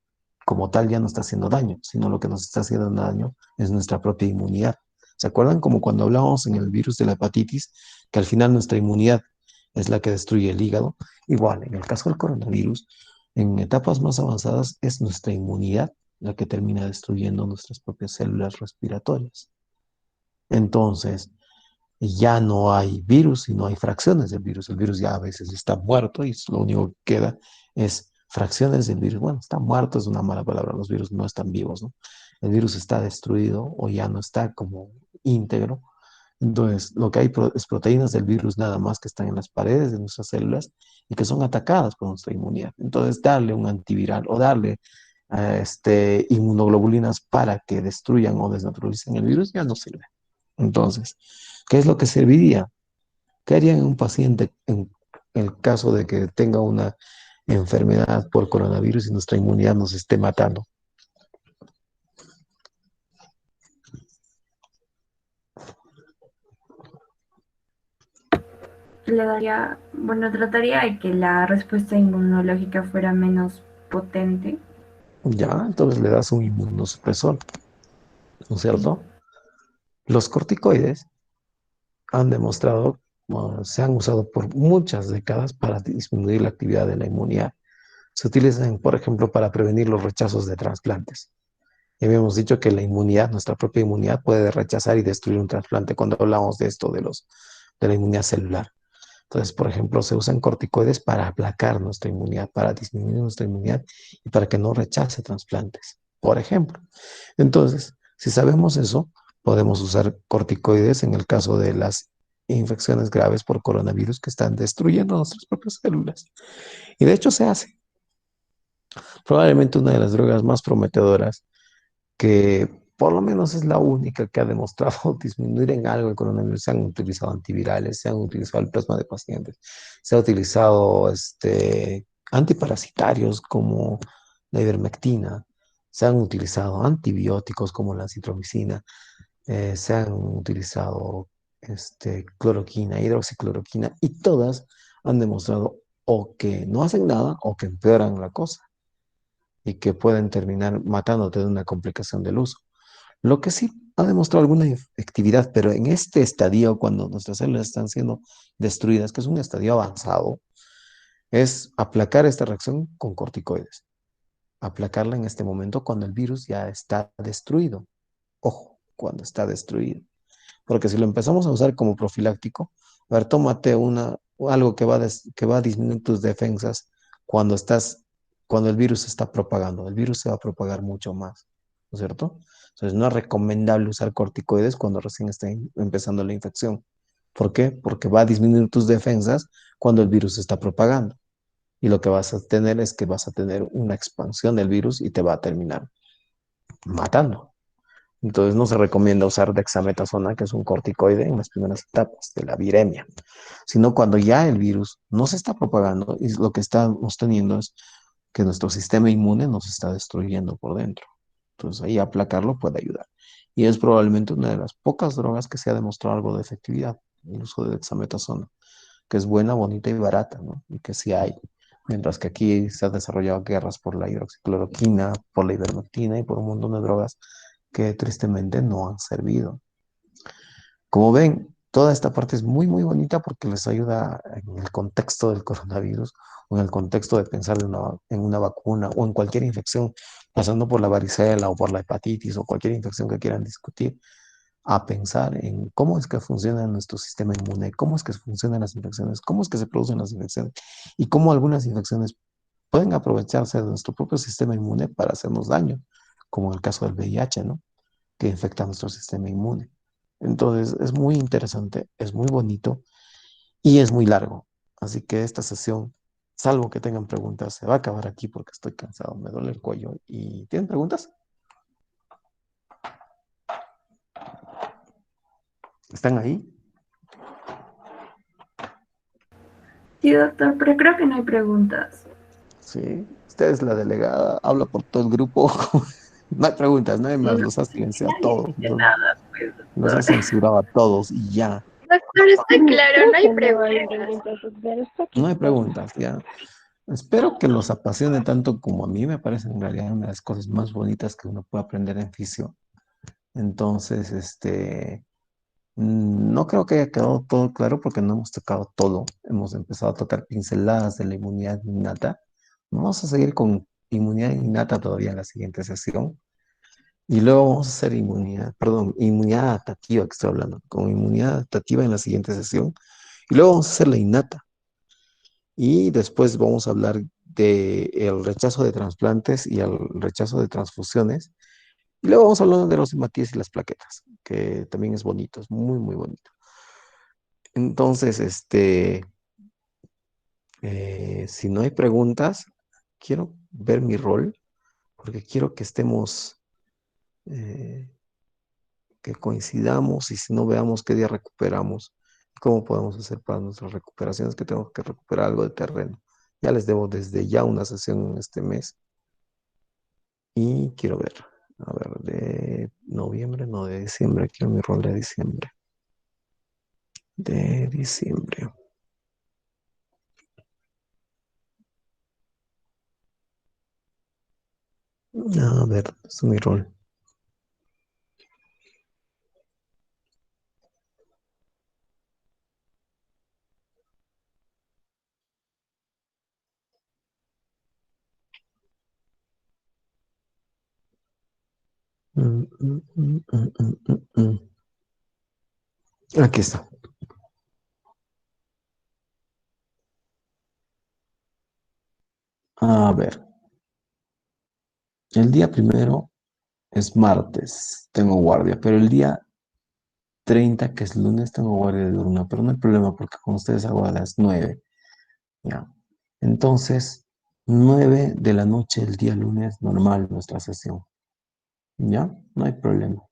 como tal ya no está haciendo daño, sino lo que nos está haciendo daño es nuestra propia inmunidad. ¿Se acuerdan como cuando hablábamos en el virus de la hepatitis, que al final nuestra inmunidad es la que destruye el hígado? Igual, en el caso del coronavirus, en etapas más avanzadas es nuestra inmunidad la que termina destruyendo nuestras propias células respiratorias. Entonces, ya no hay virus, sino hay fracciones del virus. El virus ya a veces está muerto y lo único que queda es fracciones del virus. Bueno, está muerto es una mala palabra, los virus no están vivos, ¿no? El virus está destruido o ya no está como íntegro. Entonces, lo que hay es proteínas del virus nada más que están en las paredes de nuestras células y que son atacadas por nuestra inmunidad. Entonces, darle un antiviral o darle inmunoglobulinas para que destruyan o desnaturalicen el virus ya no sirve. Entonces, ¿qué es lo que serviría? ¿Qué haría en un paciente en el caso de que tenga una enfermedad por coronavirus y nuestra inmunidad nos esté matando?
Le daría, bueno, trataría de que la respuesta inmunológica fuera menos potente.
Ya, entonces le das un inmunosupresor, ¿no es
Sí.
cierto? Los corticoides han demostrado, bueno, se han usado por muchas décadas para disminuir la actividad de la inmunidad. Se utilizan, por ejemplo, para prevenir los rechazos de trasplantes. Y habíamos dicho que la inmunidad, nuestra propia inmunidad, puede rechazar y destruir un trasplante cuando hablamos de esto, de la inmunidad celular. Entonces, por ejemplo, se usan corticoides para aplacar nuestra inmunidad, para disminuir nuestra inmunidad y para que no rechace trasplantes, por ejemplo. Entonces, si sabemos eso, podemos usar corticoides en el caso de las infecciones graves por coronavirus que están destruyendo nuestras propias células. Y de hecho se hace. Probablemente una de las drogas más prometedoras que por lo menos es la única que ha demostrado disminuir en algo el coronavirus. Se han utilizado antivirales, se han utilizado el plasma de pacientes, se ha utilizado antiparasitarios como la ivermectina, se han utilizado antibióticos como la citromicina, se han utilizado cloroquina, hidroxicloroquina y todas han demostrado o que no hacen nada o que empeoran la cosa y que pueden terminar matándote de una complicación del uso. Lo que sí ha demostrado alguna efectividad, pero en este estadio, cuando nuestras células están siendo destruidas, que es un estadio avanzado, es aplacar esta reacción con corticoides. Aplacarla en este momento cuando el virus ya está destruido. Ojo, cuando está destruido. Porque si lo empezamos a usar como profiláctico, a ver, tómate algo que va a disminuir tus defensas cuando cuando el virus se está propagando. El virus se va a propagar mucho más, ¿no es cierto? Entonces no es recomendable usar corticoides cuando recién está empezando la infección. ¿Por qué? Porque va a disminuir tus defensas cuando el virus se está propagando. Y lo que vas a tener es que vas a tener una expansión del virus y te va a terminar matando. Entonces no se recomienda usar dexametasona, que es un corticoide en las primeras etapas de la viremia, sino cuando ya el virus no se está propagando y lo que estamos teniendo es que nuestro sistema inmune nos está destruyendo por dentro. Entonces ahí aplacarlo puede ayudar. Y es probablemente una de las pocas drogas que se ha demostrado algo de efectividad, el uso de dexametasona, que es buena, bonita y barata, ¿no? Y que sí hay. Mientras que aquí se han desarrollado guerras por la hidroxicloroquina, por la ivermectina y por un montón de drogas que tristemente no han servido. Como ven, toda esta parte es muy, muy bonita porque les ayuda en el contexto del coronavirus o en el contexto de pensar en una vacuna o en cualquier infección, pasando por la varicela o por la hepatitis o cualquier infección que quieran discutir, a pensar en cómo es que funciona nuestro sistema inmune, cómo es que funcionan las infecciones, cómo es que se producen las infecciones y cómo algunas infecciones pueden aprovecharse de nuestro propio sistema inmune para hacernos daño, como en el caso del VIH, ¿no? Que infecta nuestro sistema inmune. Entonces es muy interesante, es muy bonito y es muy largo. Así que esta sesión, salvo que tengan preguntas, se va a acabar aquí porque estoy cansado, me duele el cuello. ¿Y tienen preguntas? ¿Están ahí?
Sí, doctor, pero creo que no hay preguntas.
Sí. Usted es la delegada, habla por todo el grupo. No hay preguntas, nadie más, los ha silenciado a
Nadie
todos,
dice nada, pues,
los ha
doctor.
censurado a todos y ya.
Doctor, está claro,
Creo
no hay
que no hay
preguntas.
preguntas, doctor. Está
No hay
claro.
preguntas, ya. Espero que los apasione tanto como a mí me parece en realidad una de las cosas más bonitas que uno puede aprender en fisio. Entonces, no creo que haya quedado todo claro porque no hemos tocado todo. Hemos empezado a tocar pinceladas de la inmunidad innata. Vamos a seguir con inmunidad innata todavía en la siguiente sesión. Y luego vamos a hacer inmunidad adaptativa que estoy hablando, con inmunidad adaptativa en la siguiente sesión. Y luego vamos a hacer la innata. Y después vamos a hablar del rechazo de trasplantes y el rechazo de transfusiones. Y luego vamos a hablar de los hematíes y las plaquetas, que también es bonito, es muy, muy bonito. Entonces, si no hay preguntas, quiero ver mi rol, porque quiero que estemos, eh, que coincidamos y si no veamos qué día recuperamos, cómo podemos hacer para nuestras recuperaciones, que tengo que recuperar algo de terreno. Ya les debo desde ya una sesión en este mes y quiero ver, a ver, de noviembre, no de diciembre, quiero mi rol de diciembre. De diciembre. A ver, es mi rol. Mm, mm, mm, mm, mm, mm, mm. Aquí está. A ver, el día primero es martes, tengo guardia, pero el día 30, que es lunes, tengo guardia diurna, pero no hay problema porque con ustedes hago a las 9, ¿ya? Entonces, 9 de la noche el día lunes, normal nuestra sesión, ¿ya? No hay problema.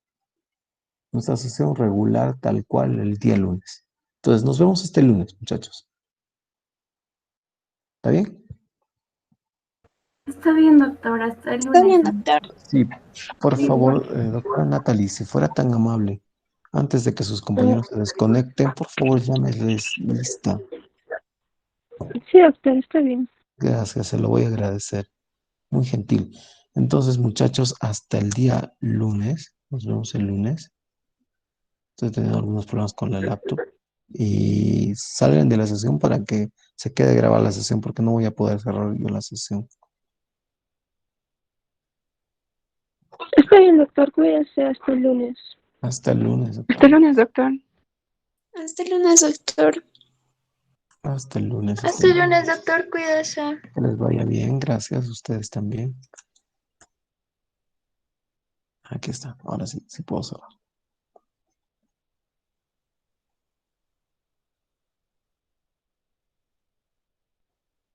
Nuestra sesión regular tal cual el día lunes. Entonces, nos vemos este lunes, muchachos. ¿Está bien?
Está bien, doctor, hasta el
Está
lunes.
bien, doctor.
Sí, por
Sí, bueno.
favor, doctora Natalie, si fuera tan amable, antes de que sus compañeros se desconecten, por favor, llámeles lista.
Sí, doctor, está bien.
Gracias, se lo voy a agradecer. Muy gentil. Entonces, muchachos, hasta el día lunes. Nos vemos el lunes. Estoy teniendo algunos problemas con la laptop. Y salgan de la sesión para que se quede grabada la sesión, porque no voy a poder cerrar yo la sesión.
Está bien, doctor. Cuídese hasta el lunes.
Hasta el lunes,
Hasta el
doctor.
lunes, doctor. Hasta el lunes, doctor.
Hasta el lunes, hasta
Hasta
el
el
lunes.
lunes, doctor. Cuídese.
Que les vaya bien. Gracias. Ustedes también. Aquí está. Ahora sí, sí puedo cerrar.